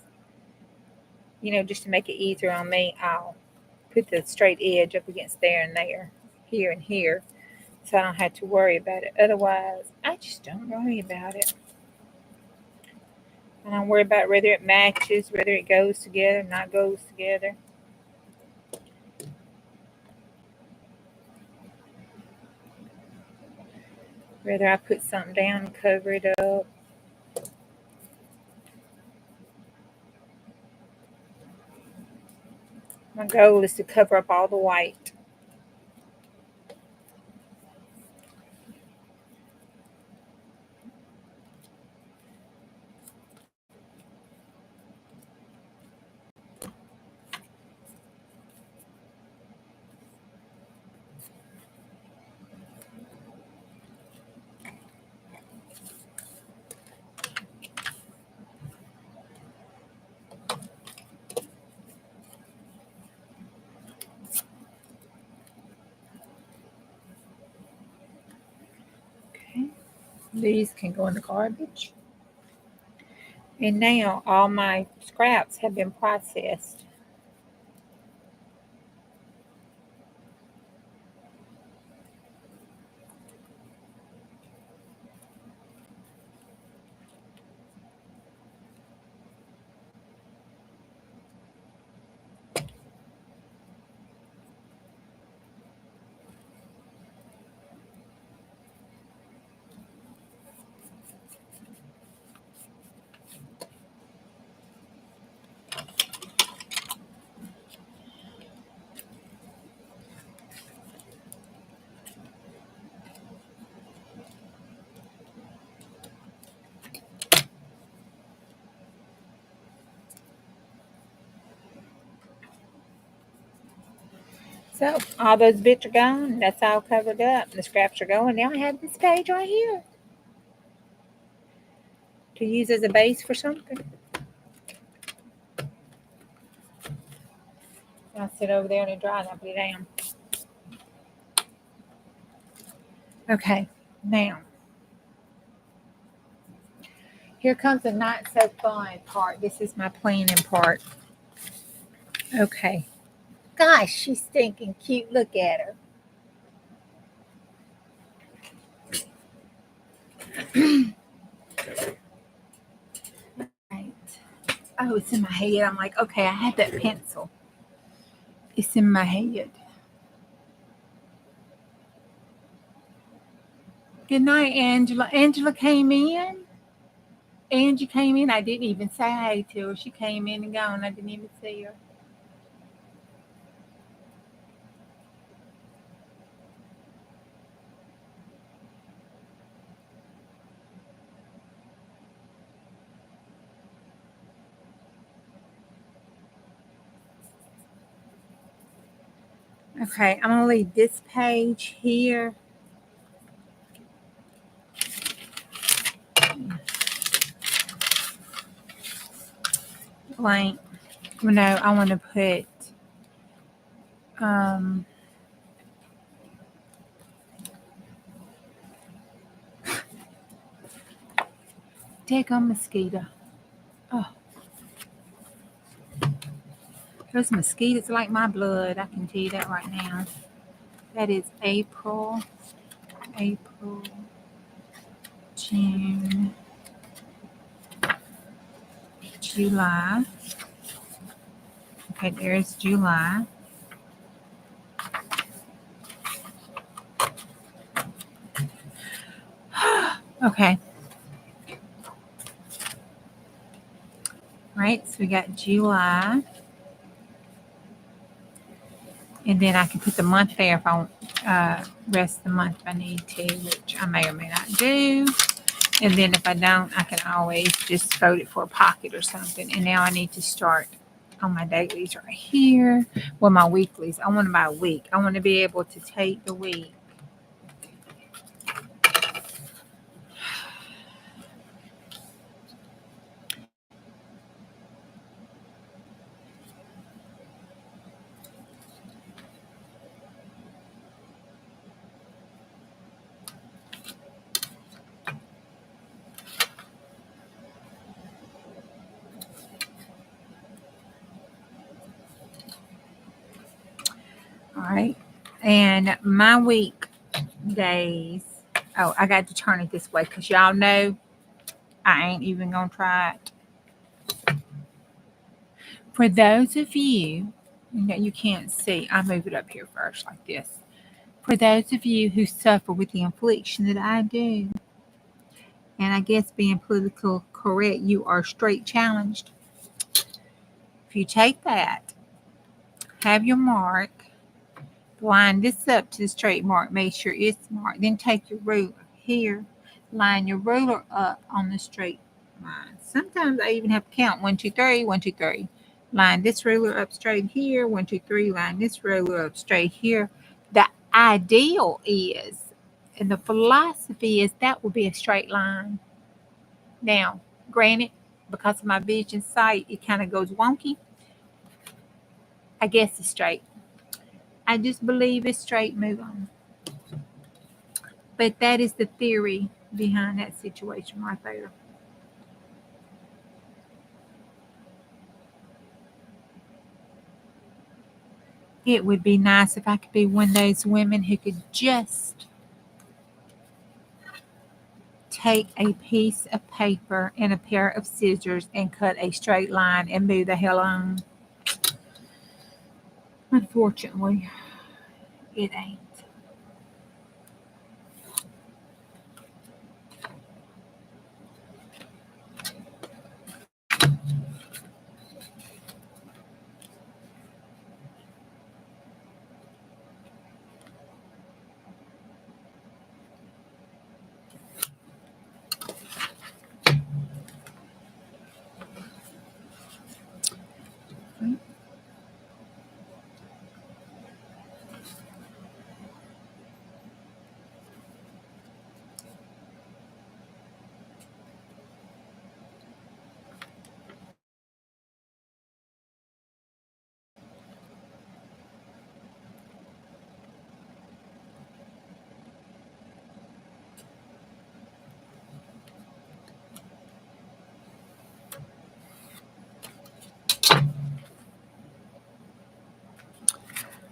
[SPEAKER 1] just to make it easier on me, I'll put the straight edge up against there and there, here and here, so I don't have to worry about it. Otherwise, I just don't worry about it. I don't worry about whether it matches, whether it goes together, not goes together. Whether I put something down and cover it up. My goal is to cover up all the white. Okay. These can go in the garbage. And now all my scraps have been processed. So all those bits are gone. That's all covered up. The scraps are going. Now I have this page right here to use as a base for something. I'll sit over there and it dries and I'll put it down. Okay, now here comes the not so fun part. This is my planning part. Okay. Gosh, she's stinking cute. Look at her. Right. Oh, it's in my head. I'm like, okay, I had that pencil. It's in my head. Good night, Angela. Angela came in. Angie came in. I didn't even say hey to her. She came in and gone. I didn't even see her. Okay, I'm going to leave this page here. Blank. No, I want to put daggone mosquito. Oh. Those mosquitoes like my blood. I can tell you that right now. That is April, June, July. Okay, there's July. Okay. Right, so we got July. And then I can put the month there if I want rest of the month if I need to, which I may or may not do. And then if I don't, I can always just fold it for a pocket or something. And now I need to start on my dailies right here. Well, my weeklies. I want to buy a week. I want to be able to take the week. All right. And my week days. Oh, I got to turn it this way because y'all know I ain't even going to try it. For those of you that you can't see, I'll move it up here first like this. For those of you who suffer with the affliction that I do, and I guess being politically correct, you are straight challenged. If you take that, have your mark, line this up to the straight mark, make sure it's marked, then take your ruler here, line your ruler up on the straight line. Sometimes I even have to count 1, 2, 3, 1, 2, 3. Line this ruler up straight here, 1, 2, 3, line this ruler up straight here. The ideal is, and the philosophy is, that will be a straight line. Now, granted, because of my vision sight, it kind of goes wonky. I guess it's straight. I just believe it's straight, move on. But that is the theory behind that situation right there. It would be nice if I could be one of those women who could just take a piece of paper and a pair of scissors and cut a straight line and move the hell on. Unfortunately, it ain't.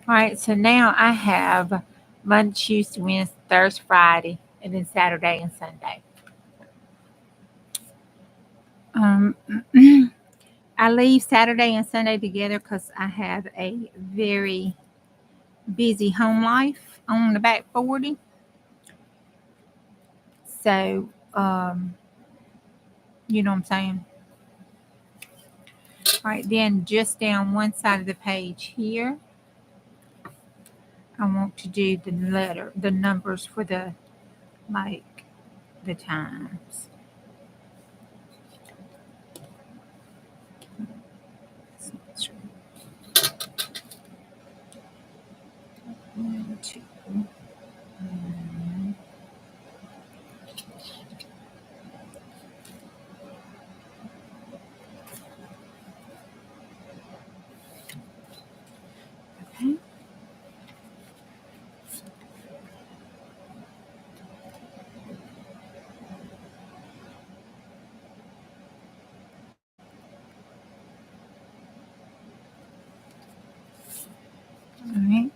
[SPEAKER 1] All right, so now I have Monday, Tuesday, Wednesday, Thursday, Friday, and then Saturday and Sunday. I leave Saturday and Sunday together because I have a very busy home life on the back 40. So, you know what I'm saying? All right, then just down one side of the page here, I want to do the numbers for the times. One, two, okay. All right.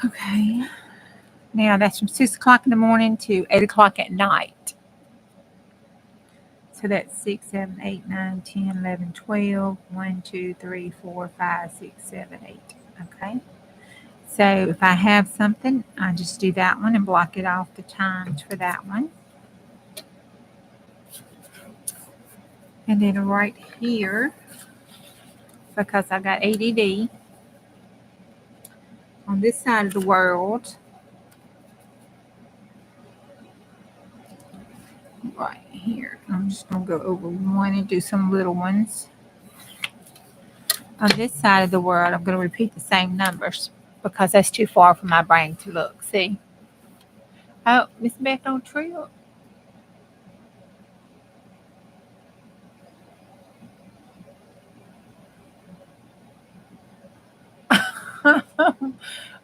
[SPEAKER 1] Okay. Now that's from 6 o'clock in the morning to 8 o'clock at night. So that's 6, 7, 8, 9, 10, 11, 12. 1, 2, 3, 4, 5, 6, 7, 8. Okay. So if I have something, I just do that one and block it off the times for that one. And then right here, because I got ADD, on this side of the world, right here, I'm just going to go over one and do some little ones. On this side of the world, I'm going to repeat the same numbers because that's too far for my brain to look. See? Oh, Miss Beth on trip.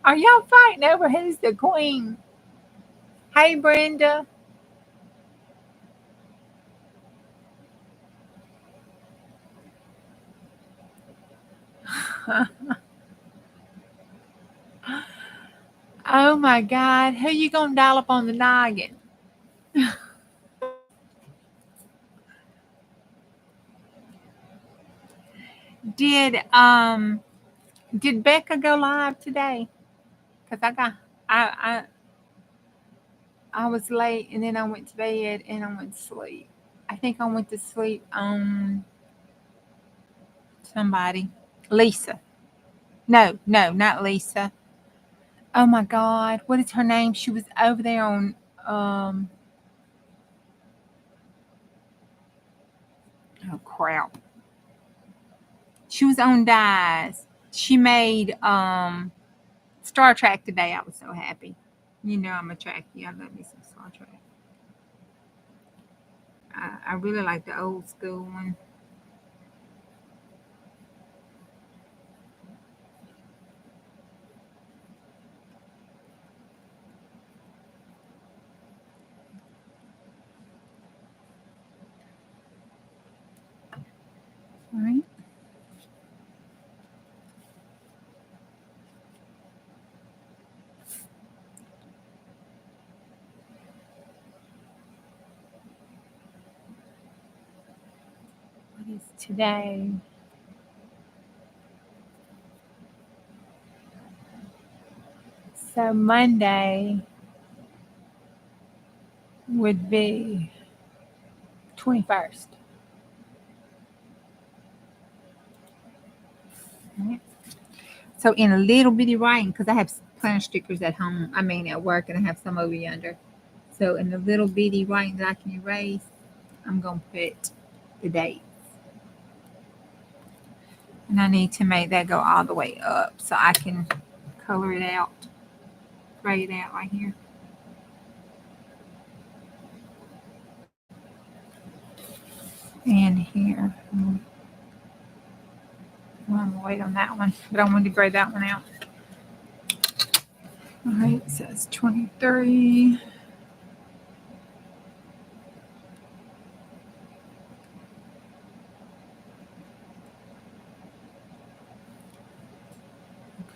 [SPEAKER 1] Are y'all fighting over who's the queen? Hey, Brenda. Oh my God. Who you gonna dial up on the noggin? Did um did Becca go live today? Cause I I was late and then I went to bed and I went to sleep. I think I went to sleep on somebody. Lisa. No, no, not Lisa. Oh my God, what is her name? She was over there on um oh crap. She was on Dies. She made Star Trek today. I was so happy. You know I'm a Trekkie. I love me some Star Trek. I really like the old school one. All right. What is today? So Monday would be 21st. Right. So in a little bitty writing, because I have planner stickers at home, I mean at work, and I have some over yonder. So in the little bitty writing that I can erase, I'm going to put the date. And I need to make that go all the way up so I can color it out, gray it out right here. And here. Well, I'm gonna wait on that one, but I wanted to gray that one out. All right, it says 23.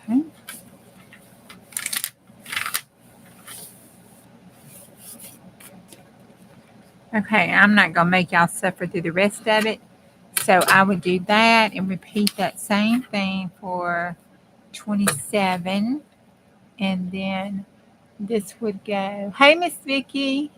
[SPEAKER 1] Okay. Okay, I'm not gonna make y'all suffer through the rest of it. So I would do that and repeat that same thing for 27. And then this would go, hey, Miss Vicky.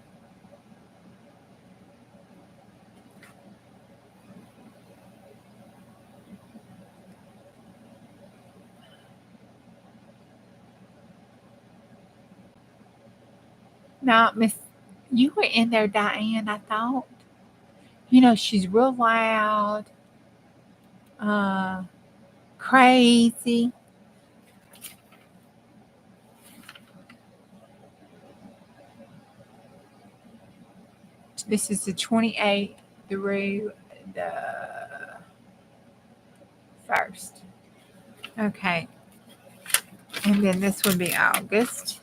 [SPEAKER 1] Now, Miss, you were in there, Diane, I thought. You know, she's real loud, uh, crazy. This is the 28th through the 1st. Okay. And then this would be August,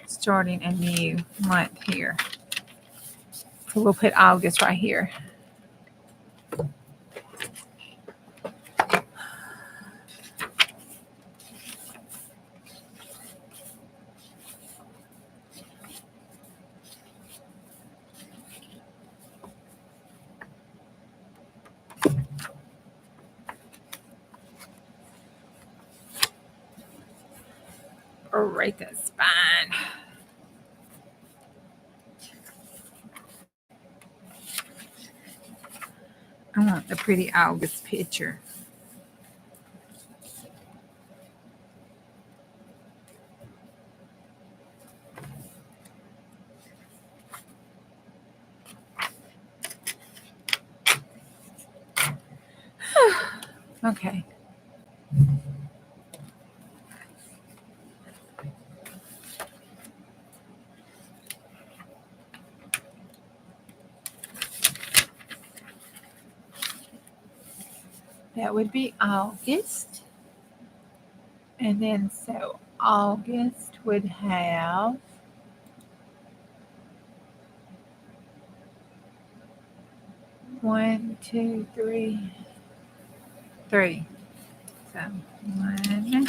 [SPEAKER 1] starting a new month here. So we'll put August right here. Or right, that's fine. I want the pretty August picture. Okay. That would be August. And then so August would have one, two, three. So 1, 2,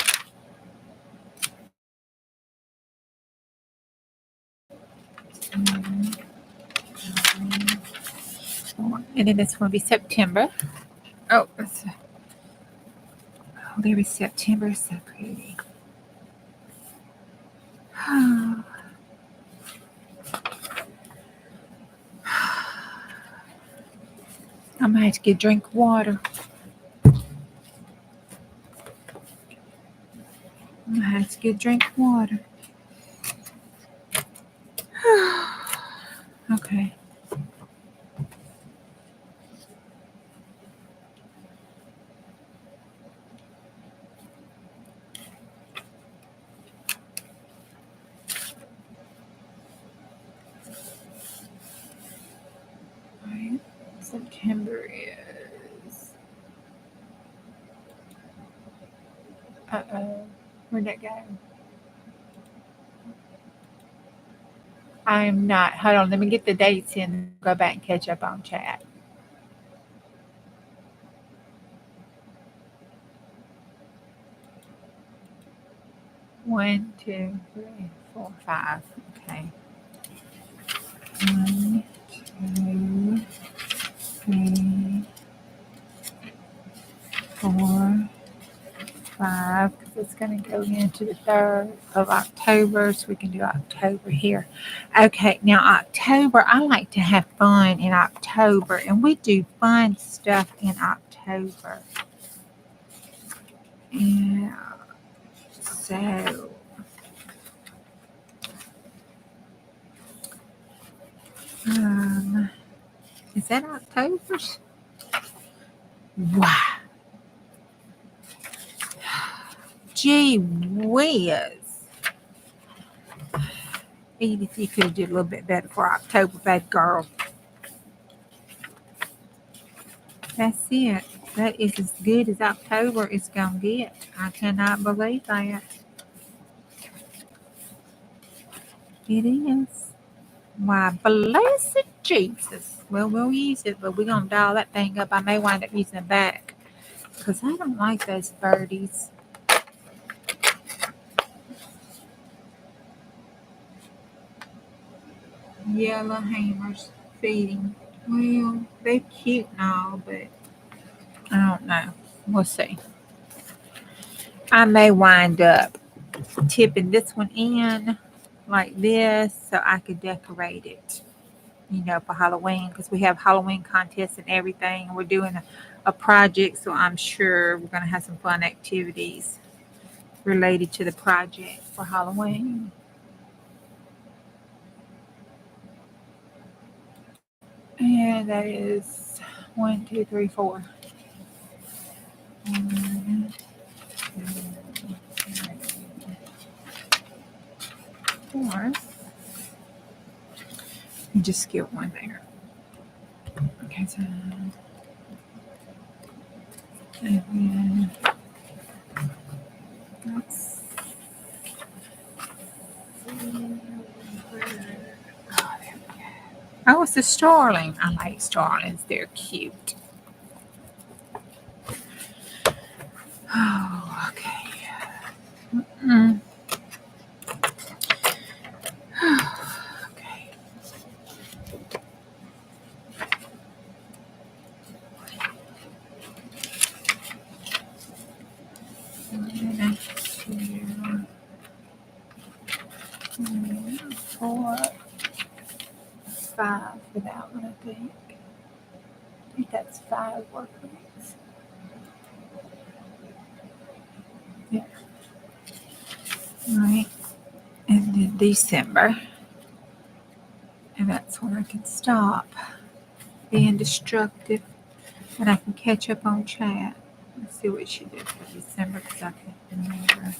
[SPEAKER 1] 3, 4. And then this one will be September. Oh, there is September. So pretty. I'm gonna have to get a drink of water. Okay. Right. September is. Where'd that go? I'm not. Hold on. Let me get the dates in. Go back and catch up on chat. 1, 2, 3, 4, 5. Okay. 1, 2, 3, 4, 5. Because it's going to go into the 3rd of October, so we can do October here. Okay. Now October, I like to have fun in October, and we do fun stuff in October. Yeah. So. Is that October? Wow. Gee whiz. Edith, you could have did a little bit better for October, bad girl. That's it. That is as good as October is going to get. I cannot believe that. It is. Why, blessed Jesus. Well, we'll use it, but we're going to dial that thing up. I may wind up using it back because I don't like those birdies. Yellow hammers feeding. Well, they're cute and all, but I don't know. We'll see. I may wind up tipping this one in like this so I could decorate it, for Halloween, because we have Halloween contests and everything. We're doing a project, so I'm sure we're going to have some fun activities related to the project for Halloween. And that is 1, 2, 3, 4. 1, 2, 3, 4. You just skip one there. Okay, so and then let's oh, it's a starling. I like starlings. They're cute. Oh, okay. Mm-mm. Okay. One, 2, 3, 4, 5 for that one, I think. I think that's 5 work weeks. Yeah. All right. And then December. And that's when I can stop being destructive and I can catch up on chat. Let's see what she did for December because I can't remember.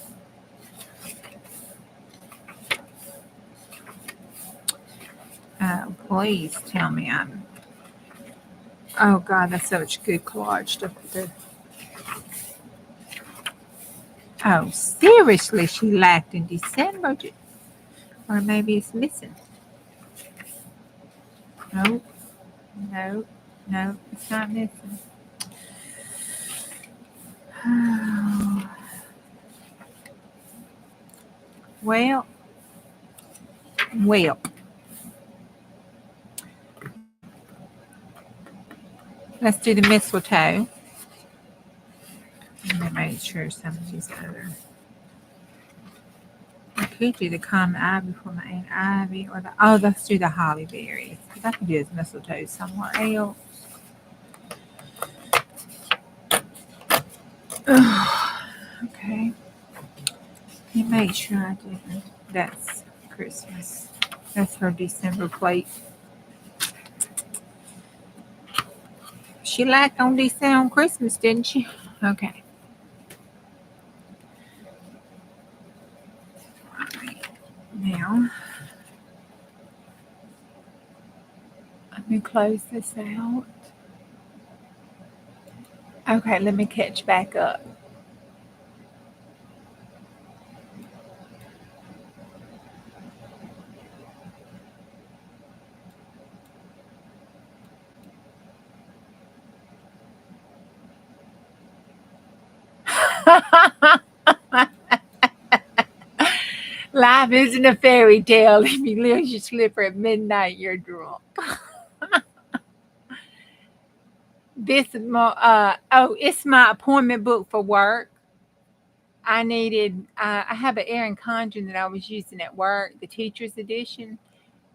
[SPEAKER 1] Please tell me I'm. Oh God, that's such good collage stuff to do. Oh, seriously, she lacked in December. Or maybe it's missing. Nope, nope, nope, it's not missing. Well, well. Let's do the mistletoe. Let me make sure some of these other. I could do the common ivy for my Aunt Ivy, or let's do the holly berries, because I can do this mistletoe somewhere else. Okay. Let me make sure I didn't. That's Christmas. That's her December plate. She lacked on December on Christmas, didn't she? Okay. All right. Now, let me close this out. Okay, let me catch back up. Life isn't a fairy tale. If you lose your slipper at midnight, you're drunk. This is my it's my appointment book for work. I needed I have an Erin Condren that I was using at work, the teacher's edition,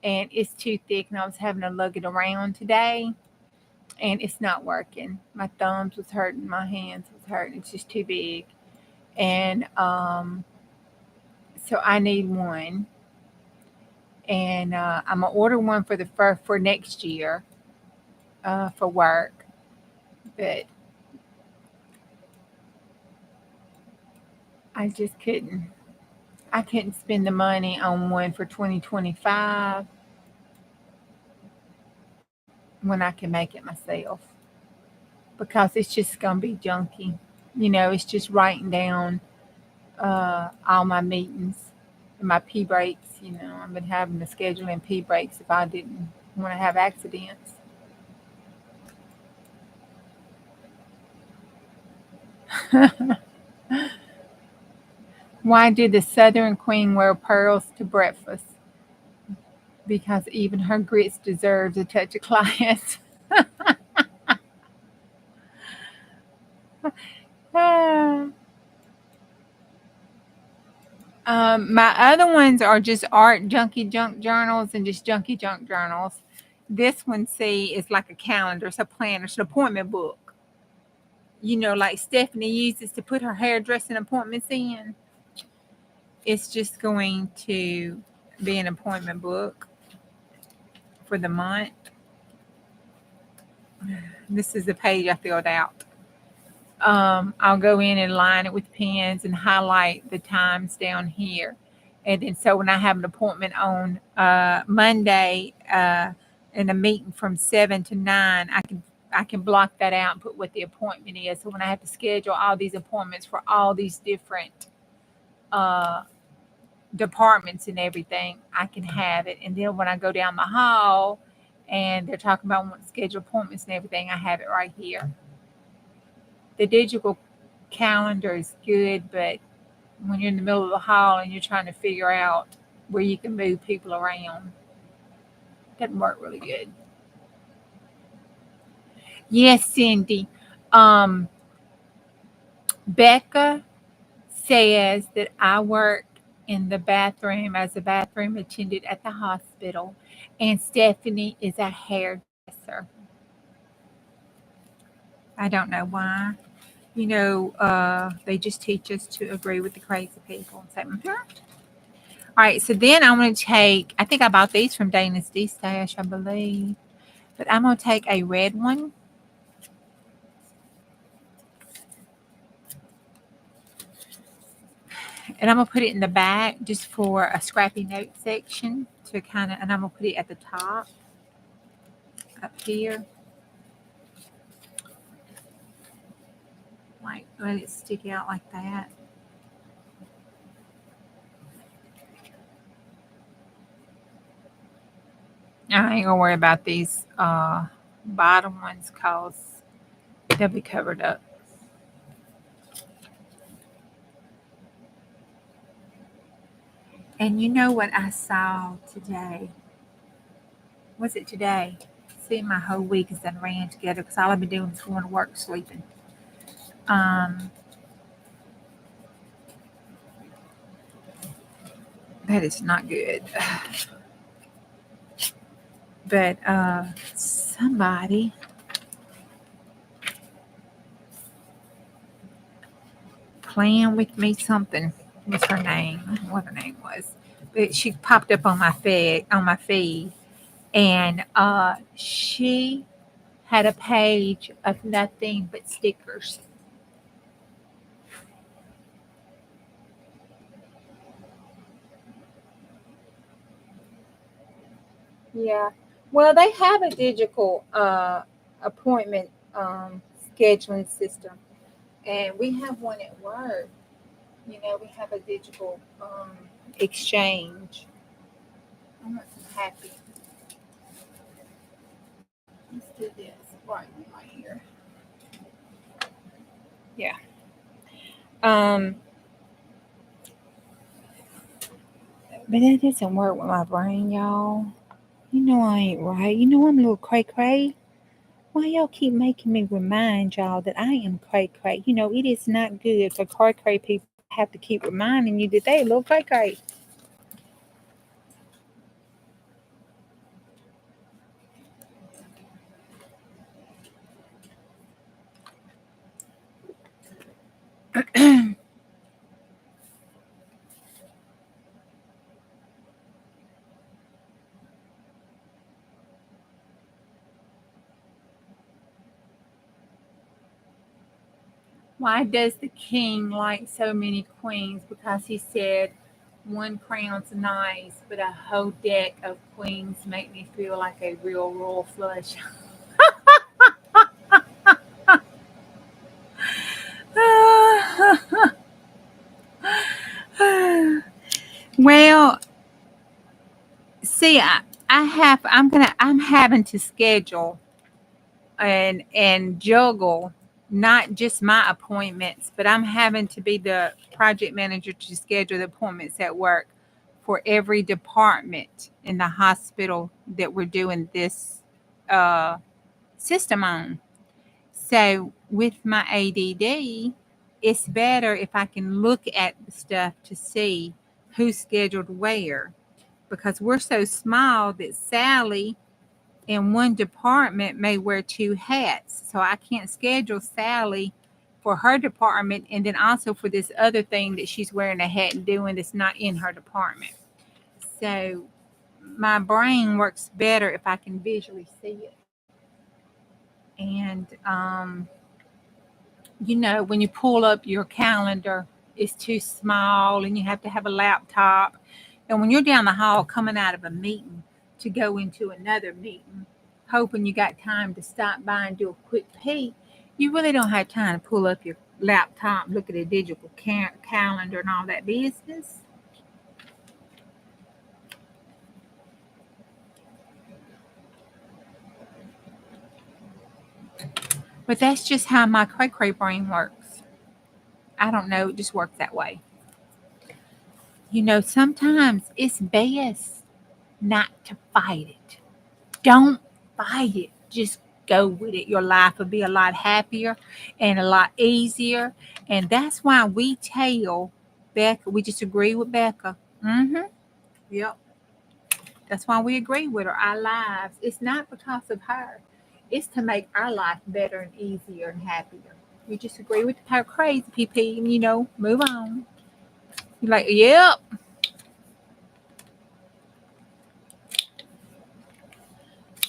[SPEAKER 1] and it's too thick, and I was having to lug it around today, and it's not working. My thumbs was hurting, my hands was hurting. It's just too big, and so I need one, and I'm gonna order one for next year for work, but I just couldn't. I couldn't spend the money on one for 2025 when I can make it myself, because it's just gonna be junky. It's just writing down all my meetings and my pee breaks. I've been having to schedule in pee breaks if I didn't want to have accidents. Why did the Southern Queen wear pearls to breakfast? Because even her grits deserves a touch of class. My other ones are just art junky junk journals and just junky junk journals. This one, see, is like a calendar, it's a planner, it's an appointment book. Like Stephanie uses to put her hairdressing appointments in. It's just going to be an appointment book for the month. This is the page I filled out. I'll go in and line it with pens and highlight the times down here. And then so when I have an appointment on Monday in a meeting from 7 to 9, I can block that out and put what the appointment is. So when I have to schedule all these appointments for all these different uh, departments and everything, I can have it. And then when I go down the hall and they're talking about wanting to schedule appointments and everything, I have it right here. The digital calendar is good, but when you're in the middle of the hall and you're trying to figure out where you can move people around, it doesn't work really good. Yes, Cindy. Um, Becca says that I worked in the bathroom as a bathroom attendant at the hospital, and Stephanie is a hairdresser. I don't know why. They just teach us to agree with the crazy people and say, mm-hmm. All right, so then I'm going to take, I think I bought these from Dana's D-Stash, I believe. But I'm going to take a red one. And I'm going to put it in the back just for a scrappy note section to kind of, and I'm going to put it at the top up here. Like, let it stick out like that. I ain't gonna worry about these bottom ones cause they'll be covered up. And you know what I saw today? Was it today? See, my whole week has done ran together because all I've been doing is going to work, sleeping. Um, that is not good. But somebody playing with me something. What's her name? I don't know what her name was. But she popped up on my feed, and she had a page of nothing but stickers. Yeah. Well, they have a digital appointment scheduling system, and we have one at work. You know, we have a digital exchange. I'm not so happy. Let's do this right here. Yeah. Um, but that doesn't work with my brain, y'all. You know I ain't right. You know I'm a little cray cray. Why y'all keep making me remind y'all that I am cray cray? You know, it is not good for cray cray people to have to keep reminding you that they a little cray cray. Why does the king like so many queens? Because he said one crown's nice, but a whole deck of queens make me feel like a real royal flush. Well, see, I'm having to schedule and juggle not just my appointments, but I'm having to be the project manager to schedule the appointments at work for every department in the hospital that we're doing this uh, system on. So with my ADD, it's better if I can look at the stuff to see who's scheduled where, because we're so small that Sally in one department may wear two hats. So I can't schedule Sally for her department and then also for this other thing that she's wearing a hat and doing that's not in her department. So my brain works better if I can visually see it. And you know, when you pull up your calendar, it's too small and you have to have a laptop. And when you're down the hall coming out of a meeting to go into another meeting, hoping you got time to stop by and do a quick peek, you really don't have time to pull up your laptop, look at a digital calendar and all that business. But that's just how my cray cray brain works. I don't know, it just works that way. You know, sometimes it's best not to fight it. Don't fight it. Just go with it. Your life will be a lot happier and a lot easier. And that's why we tell Becca, we just agree with Becca. Mm-hmm. Yep. That's why we agree with her. Our lives, it's not because of her. It's to make our life better and easier and happier. We just agree with her crazy PP and, you know, move on. You're like, yep.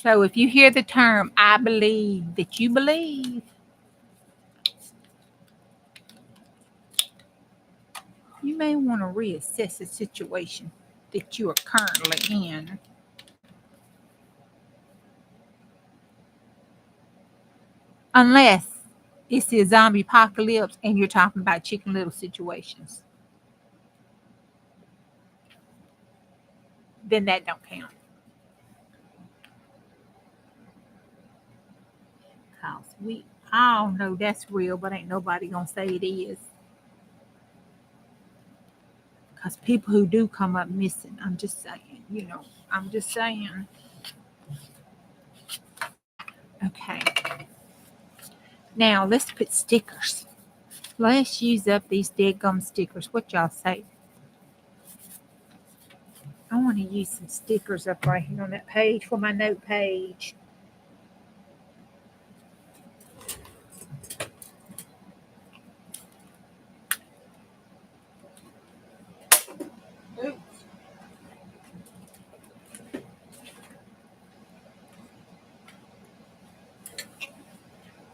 [SPEAKER 1] So if you hear the term, I believe that you believe, you may want to reassess the situation that you are currently in. Unless it's the zombie apocalypse and you're talking about chicken little situations. Then that don't count. because we all know that's real, but ain't nobody gonna say it is. Because people who do come up missing, I'm just saying, I'm just saying. Okay. Now let's put stickers. Let's use up these dead gum stickers. What y'all say? I want to use some stickers up right here on that page for my note page.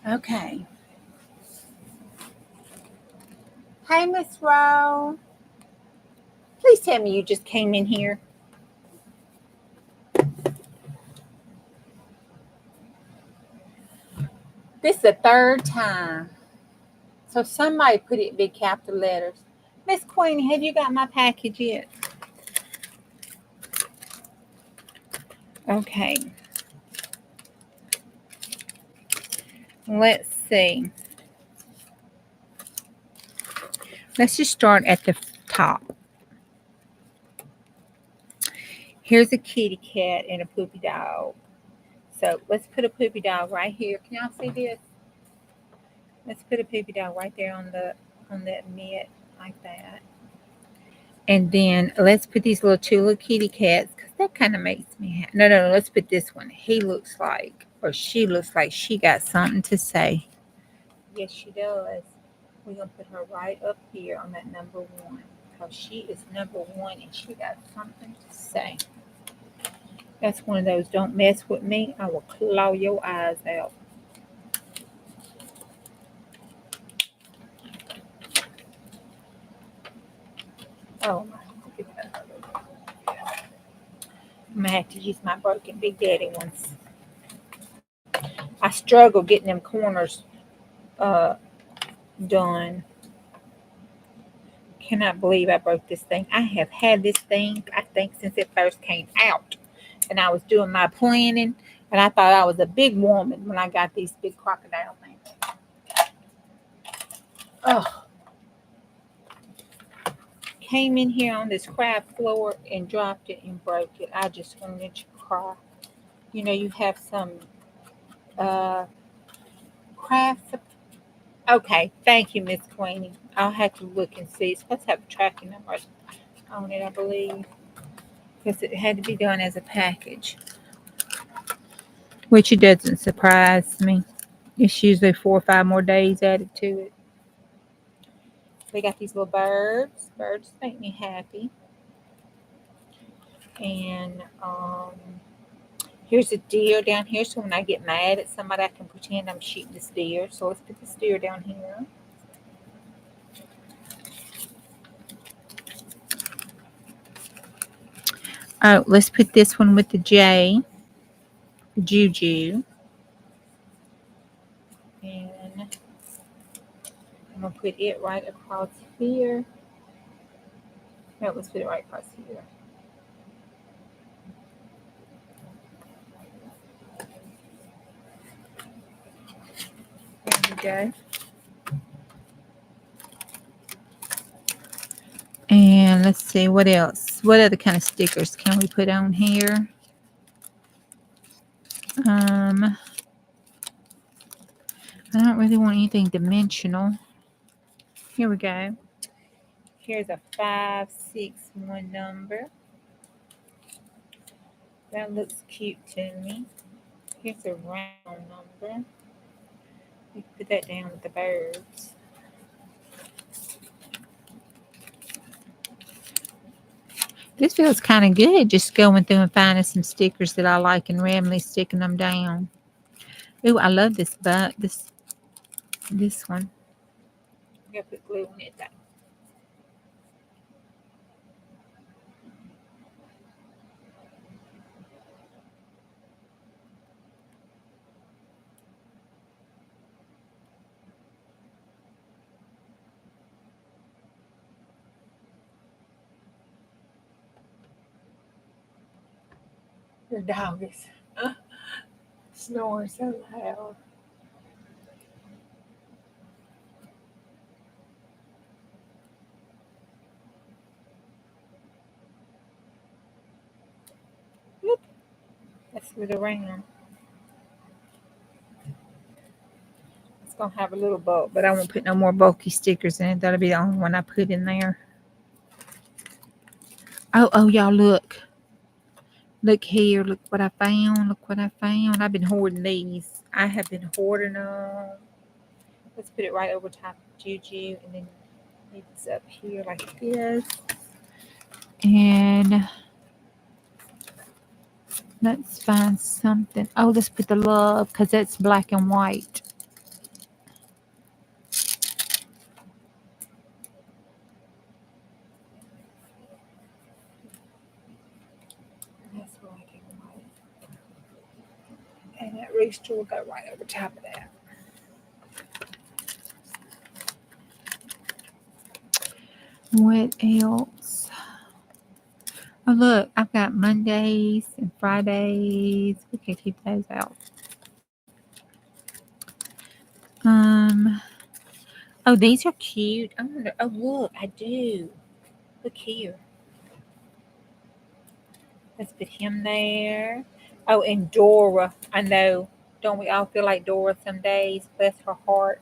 [SPEAKER 1] Okay. Hey, Miss Rowe. Please tell me you just came in here. This is the third time. So somebody put it in big capital letters. Miss Queenie, have you got my package yet? Okay. Let's see. Let's just start at the top. Here's a kitty cat and a poopy dog. So let's put a poopy dog right here. Can y'all see this? Let's put a poopy dog right there on that mitt like that. And then let's put these two little kitty cats because that kind of makes me happy. No. Let's put this one. He looks like, or she looks like she got something to say. Yes, she does. We're going to put her right up here on that number 1 because she is number 1 and she got something to say. That's one of those, don't mess with me, I will claw your eyes out. Oh my, look at that. I'm going to have to use my broken Big Daddy ones. I struggle getting them corners done. Cannot believe I broke this thing. I have had this thing, I think, since it first came out. And I was doing my planning, and I thought I was a big woman when I got these big crocodile things. Oh. Came in here on this craft floor and dropped it and broke it. I just wanted to cry. You have some crafts. Okay, thank you, Miss Queenie. I'll have to look and see. It's supposed to have a tracking number on it, I believe, because it had to be done as a package, which it doesn't surprise me. It's usually 4 or 5 more days added to it. We got these little birds. Birds make me happy. And here's a deer down here. So when I get mad at somebody, I can pretend I'm shooting this deer. So let's put this deer down here. Oh, let's put this one with the J. Juju. And I'm going to put it right across here. No, let's put it right across here. There we go. And let's see, what else? What other kind of stickers can we put on here? I don't really want anything dimensional. Here we go. Here's a 561 number. That looks cute to me. Here's a round number. We put that down with the birds. This feels kind of good, just going through and finding some stickers that I like and randomly sticking them down. Ooh, I love this this one. I'm gonna put glue on it though. Your dog is snoring so loud. Let's put it around. It's gonna have a little bulk, but I won't put no more bulky stickers in it. That'll be the only one I put in there. Oh, y'all look. Look here. Look what I found. Look what I found. I've been hoarding these. I have been hoarding them. Let's put it right over top of Juju, and then it's up here like this. And let's find something. Oh, let's put the love, because that's black and white. That's black and white. And that rooster will go right over top of that. What else? Oh, look, I've got Mondays and Fridays. We can keep those out. Oh, these are cute. I wonder. Oh, look, I do. Look here. Let's put him there. Oh, and Dora. I know. Don't we all feel like Dora some days? Bless her heart.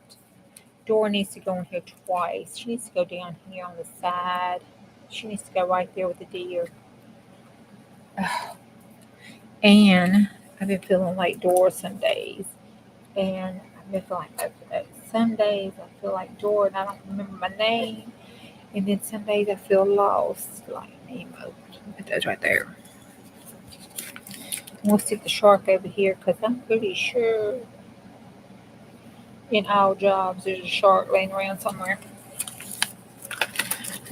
[SPEAKER 1] Dora needs to go in here twice. She needs to go down here on the side. She needs to go right there with the deer. And I've been feeling like Dora some days. And I've been feeling like both of those. Some days I feel like Dora and I don't remember my name. And then some days I feel lost, like Nemo. Put those right there. We'll stick the shark over here because I'm pretty sure in all jobs there's a shark laying around somewhere.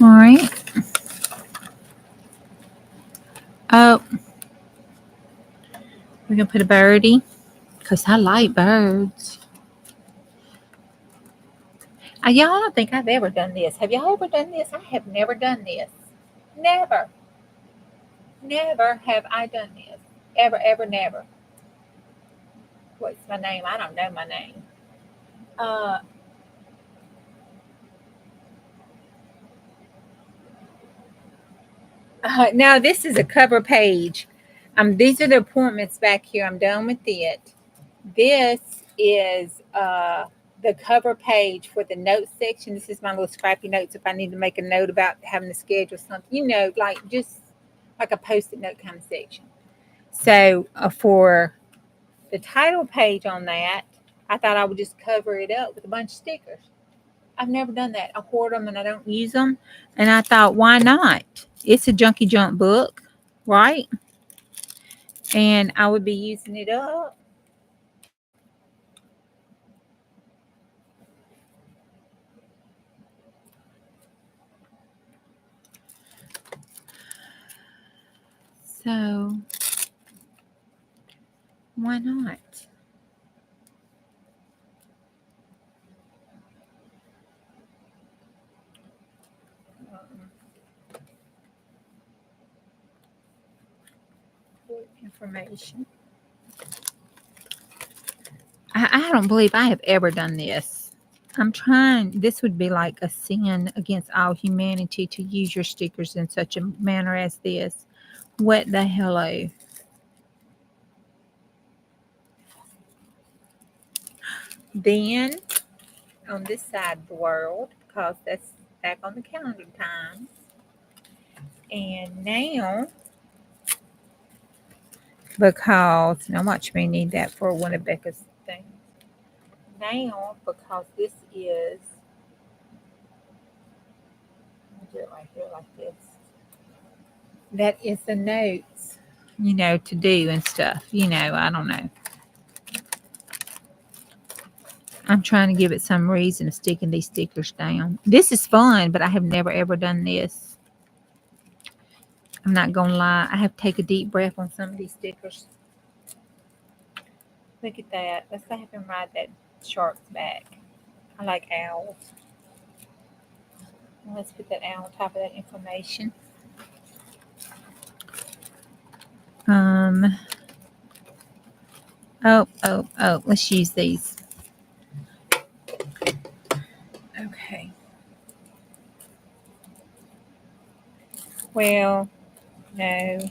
[SPEAKER 1] All right. Oh, we're going to put a birdie because I like birds. Y'all, I don't think I've ever done this. Have y'all ever done this? I have never done this. Never. Never have I done this. Ever, ever, never. What's my name? I don't know my name. Now this is a cover page. These are the appointments back here. I'm done with it. This is the cover page for the notes section. This is my little scrappy notes if I need to make a note about having to schedule something, like just like a post-it note kind of section. So for the title page on that, I thought I would just cover it up with a bunch of stickers. I've never done that. I hoard them and I don't use them. And I thought, why not? It's a junky junk book, right? And I would be using it up. So why not? Information. I don't believe I have ever done this. I'm trying. This would be like a sin against all humanity to use your stickers in such a manner as this. What the hello? Then on this side of the world, because that's back on the calendar time. And now, because now watch me need that for one of Becca's things. Now, because this is, I'll do it right here like this. That is the notes, to do and stuff. I don't know. I'm trying to give it some reason of sticking these stickers down. This is fun, but I have never ever done this. I'm not gonna lie. I have to take a deep breath on some of these stickers. Look at that. Let's have him ride that shark's back. I like owls. Let's put that owl on top of that information. Oh, let's use these. Okay. Well, no, I'm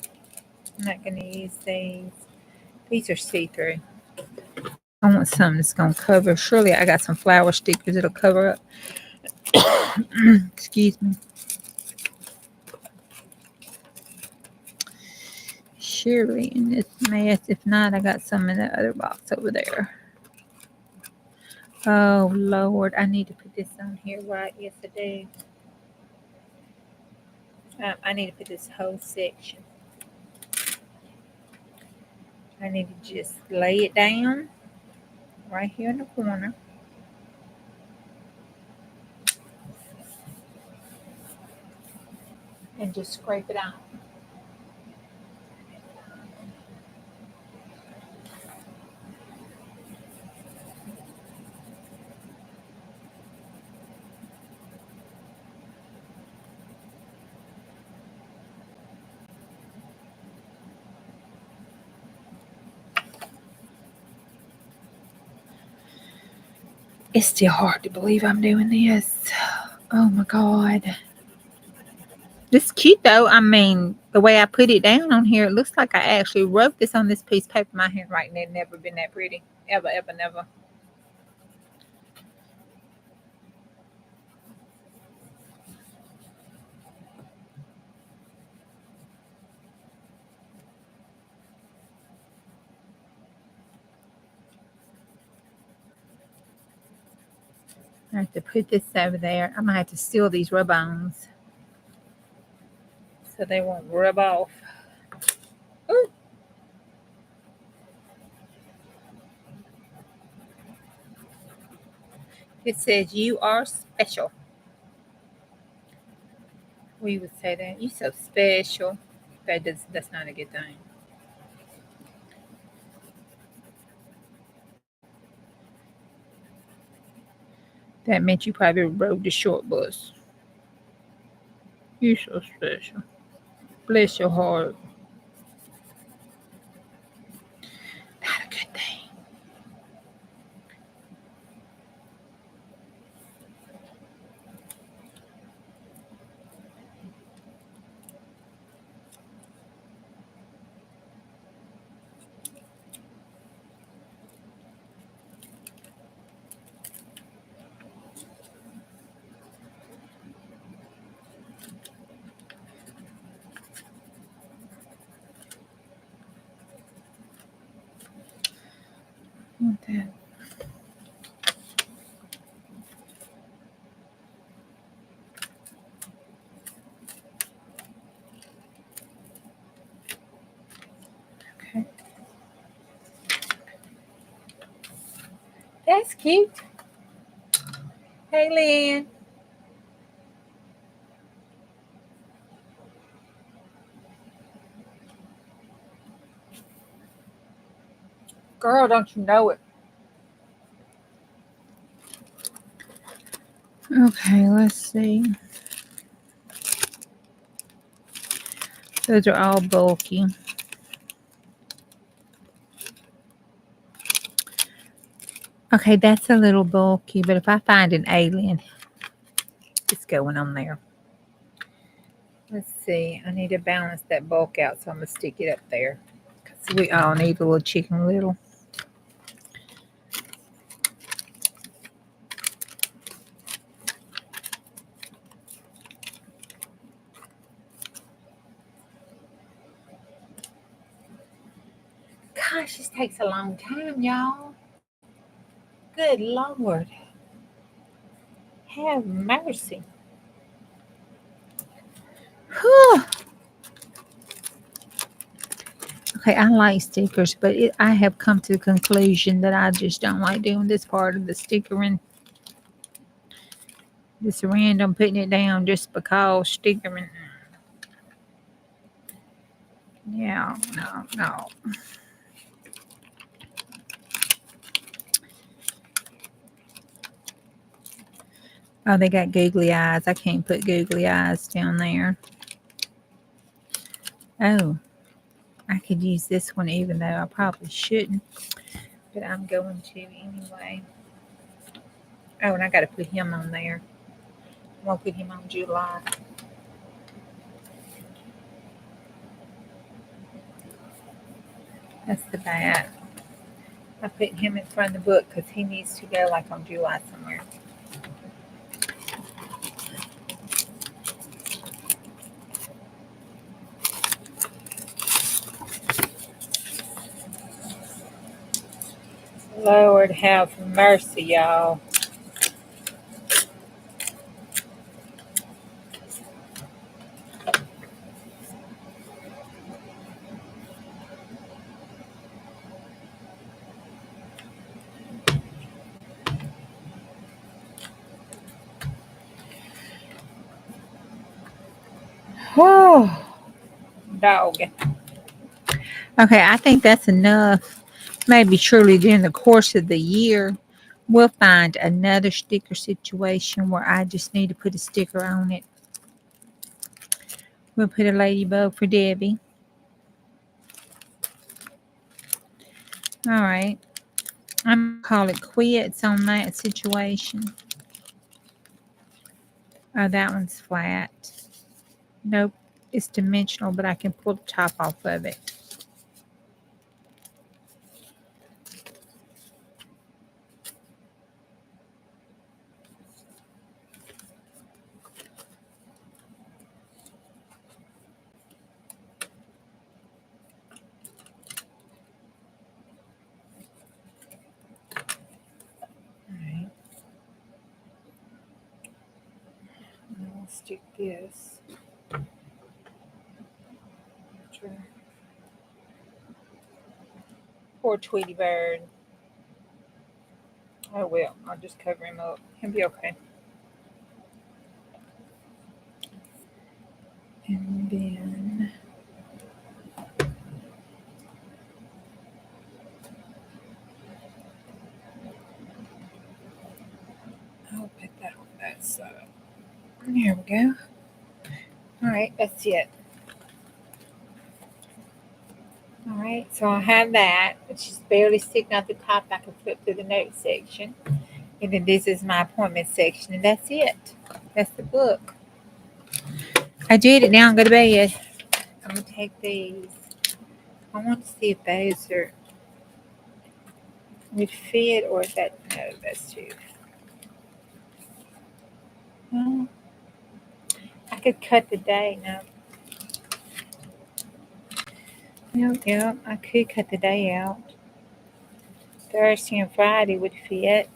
[SPEAKER 1] not going to use these. These are see-through. I want something that's going to cover. Surely I got some flower stickers that'll cover up. Excuse me. Surely in this mess. If not, I got some in the other box over there. Oh, Lord. I need to put this on here right. Yes, I do. I need to put this whole section. I need to just lay it down right here in the corner. And just scrape it out. It's still hard to believe I'm doing this. Oh my God. This is cute though. I mean, the way I put it down on here, it looks like I actually wrote this on this piece of paper. My handwriting had never been that pretty. Ever, ever, never. I have to put this over there. I'm going to have to seal these rub-ons so they won't rub off. Ooh. It says, you are special. We would say that. You so special. That's not a good thing. That meant you probably rode the short bus. You so special. Bless your heart. Not a good thing. That. Okay. That's cute. Hey, Lynn. Girl, don't you know it? Okay, let's see. Those are all bulky. Okay, that's a little bulky, but if I find an alien, it's going on there. Let's see. I need to balance that bulk out, so I'm going to stick it up there. Because we all need a little Chicken Little. Gosh, this takes a long time, y'all. Good Lord. Have mercy. Whew. Okay, I like stickers, but I have come to the conclusion that I just don't like doing this part of the stickering. This random putting it down just because stickering. Yeah, no. Oh, they got googly eyes. I can't put googly eyes down there. Oh, I could use this one even though I probably shouldn't. But I'm going to anyway. Oh, and I got to put him on there. I'm going to put him on July. That's the bat. I put him in front of the book because he needs to go like on July somewhere. Lord have mercy, y'all. Oh, dog. Okay, I think that's enough. Maybe surely during the course of the year, we'll find another sticker situation where I just need to put a sticker on it. We'll put a ladybug for Debbie. All right. I'm going to call it quits on that situation. Oh, that one's flat. Nope. It's dimensional, but I can pull the top off of it. All right. I'll stick this. Poor Tweety Bird. Oh well, I'll just cover him up. He'll be okay. And then I'll put that on that side. There we go. All right, that's it. All right, so I have that. It's just barely sticking out the top. I can flip through the notes section. And then this is my appointment section, and that's it. That's the book. I did it. Now I'm going to bed. I'm going to take these. I want to see if those would fit or if that, no, that's too. Well, I could cut the day. No. Yep, I could cut the day out. Thursday and Friday would fit.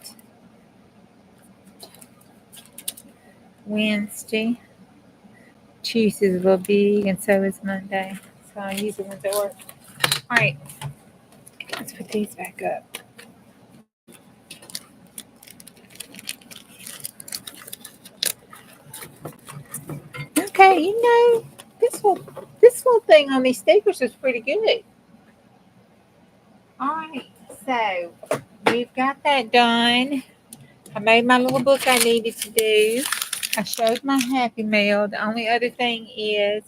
[SPEAKER 1] Wednesday. Tuesday's a little big, and so is Monday. So I use the ones that work. All right, let's put these back up. Okay, this little thing on these stickers is pretty good. All right, so we've got that done. I made my little book I needed to do. I showed my Happy Mail. The only other thing is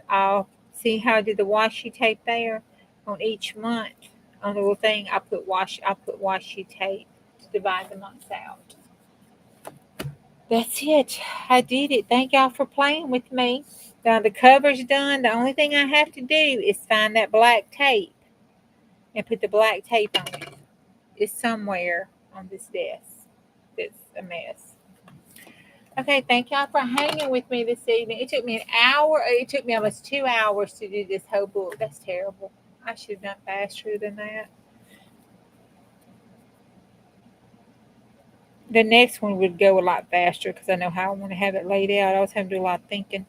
[SPEAKER 1] I'll see how I did the washi tape there on each month. On the little thing, I put washi tape to divide the months out. That's it. I did it. Thank y'all for playing with me. Now the cover's done. The only thing I have to do is find that black tape and put the black tape on it. It's somewhere on this desk. It's a mess. Okay, thank y'all for hanging with me this evening. It took me an hour. It took me almost 2 hours to do this whole book. That's terrible. I should have done faster than that. The next one would go a lot faster because I know how I want to have it laid out. I was having to do a lot of thinking.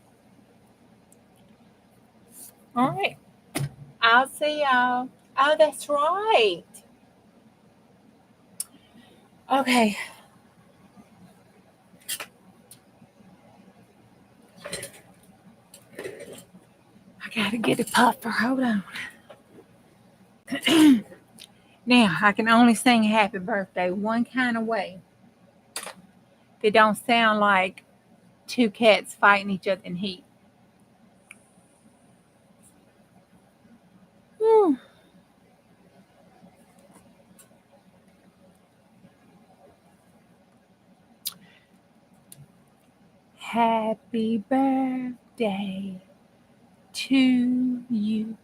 [SPEAKER 1] All right. I'll see y'all. Oh, that's right. Okay. I got to get a puffer. Hold on. Now, I can only sing happy birthday one kind of way. They don't sound like two cats fighting each other in heat. Whew. Happy birthday to you.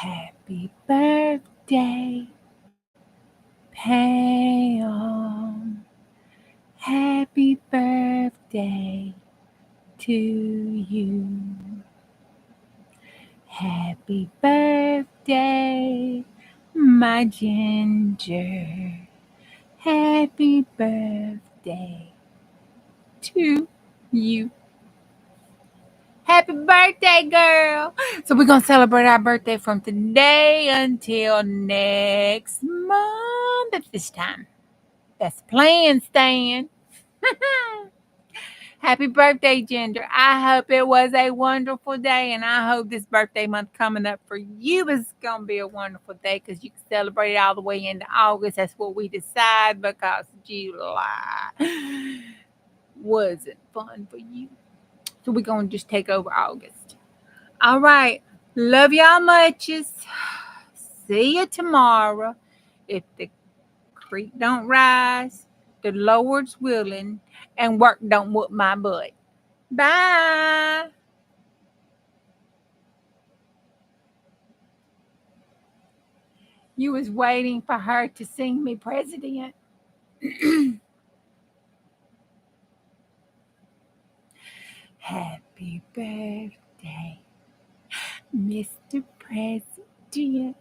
[SPEAKER 1] Happy birthday, Pam. Happy birthday to you. Happy birthday, my Ginger. Happy birthday to you. Happy birthday, girl. So we're going to celebrate our birthday from today until next month at this time. That's the plan, Stan. Happy birthday, Ginger. I hope it was a wonderful day, and I hope this birthday month coming up for you is going to be a wonderful day because you can celebrate it all the way into August. That's what we decide because July wasn't fun for you. So we're going to just take over August. All right. Love y'all muches. See you tomorrow. If the creek don't rise, the Lord's willing, and work don't whoop my butt. Bye. You was waiting for her to sing me president. Happy birthday, Mr. President.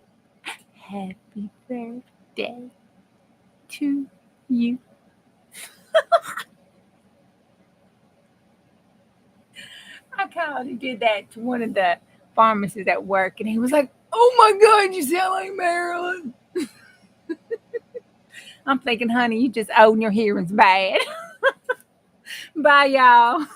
[SPEAKER 1] Happy birthday to you. I kind of did that to one of the pharmacists at work, and he was like, "Oh my God, you sound like Marilyn." I'm thinking, honey, you just own your hearing's bad. Bye, y'all.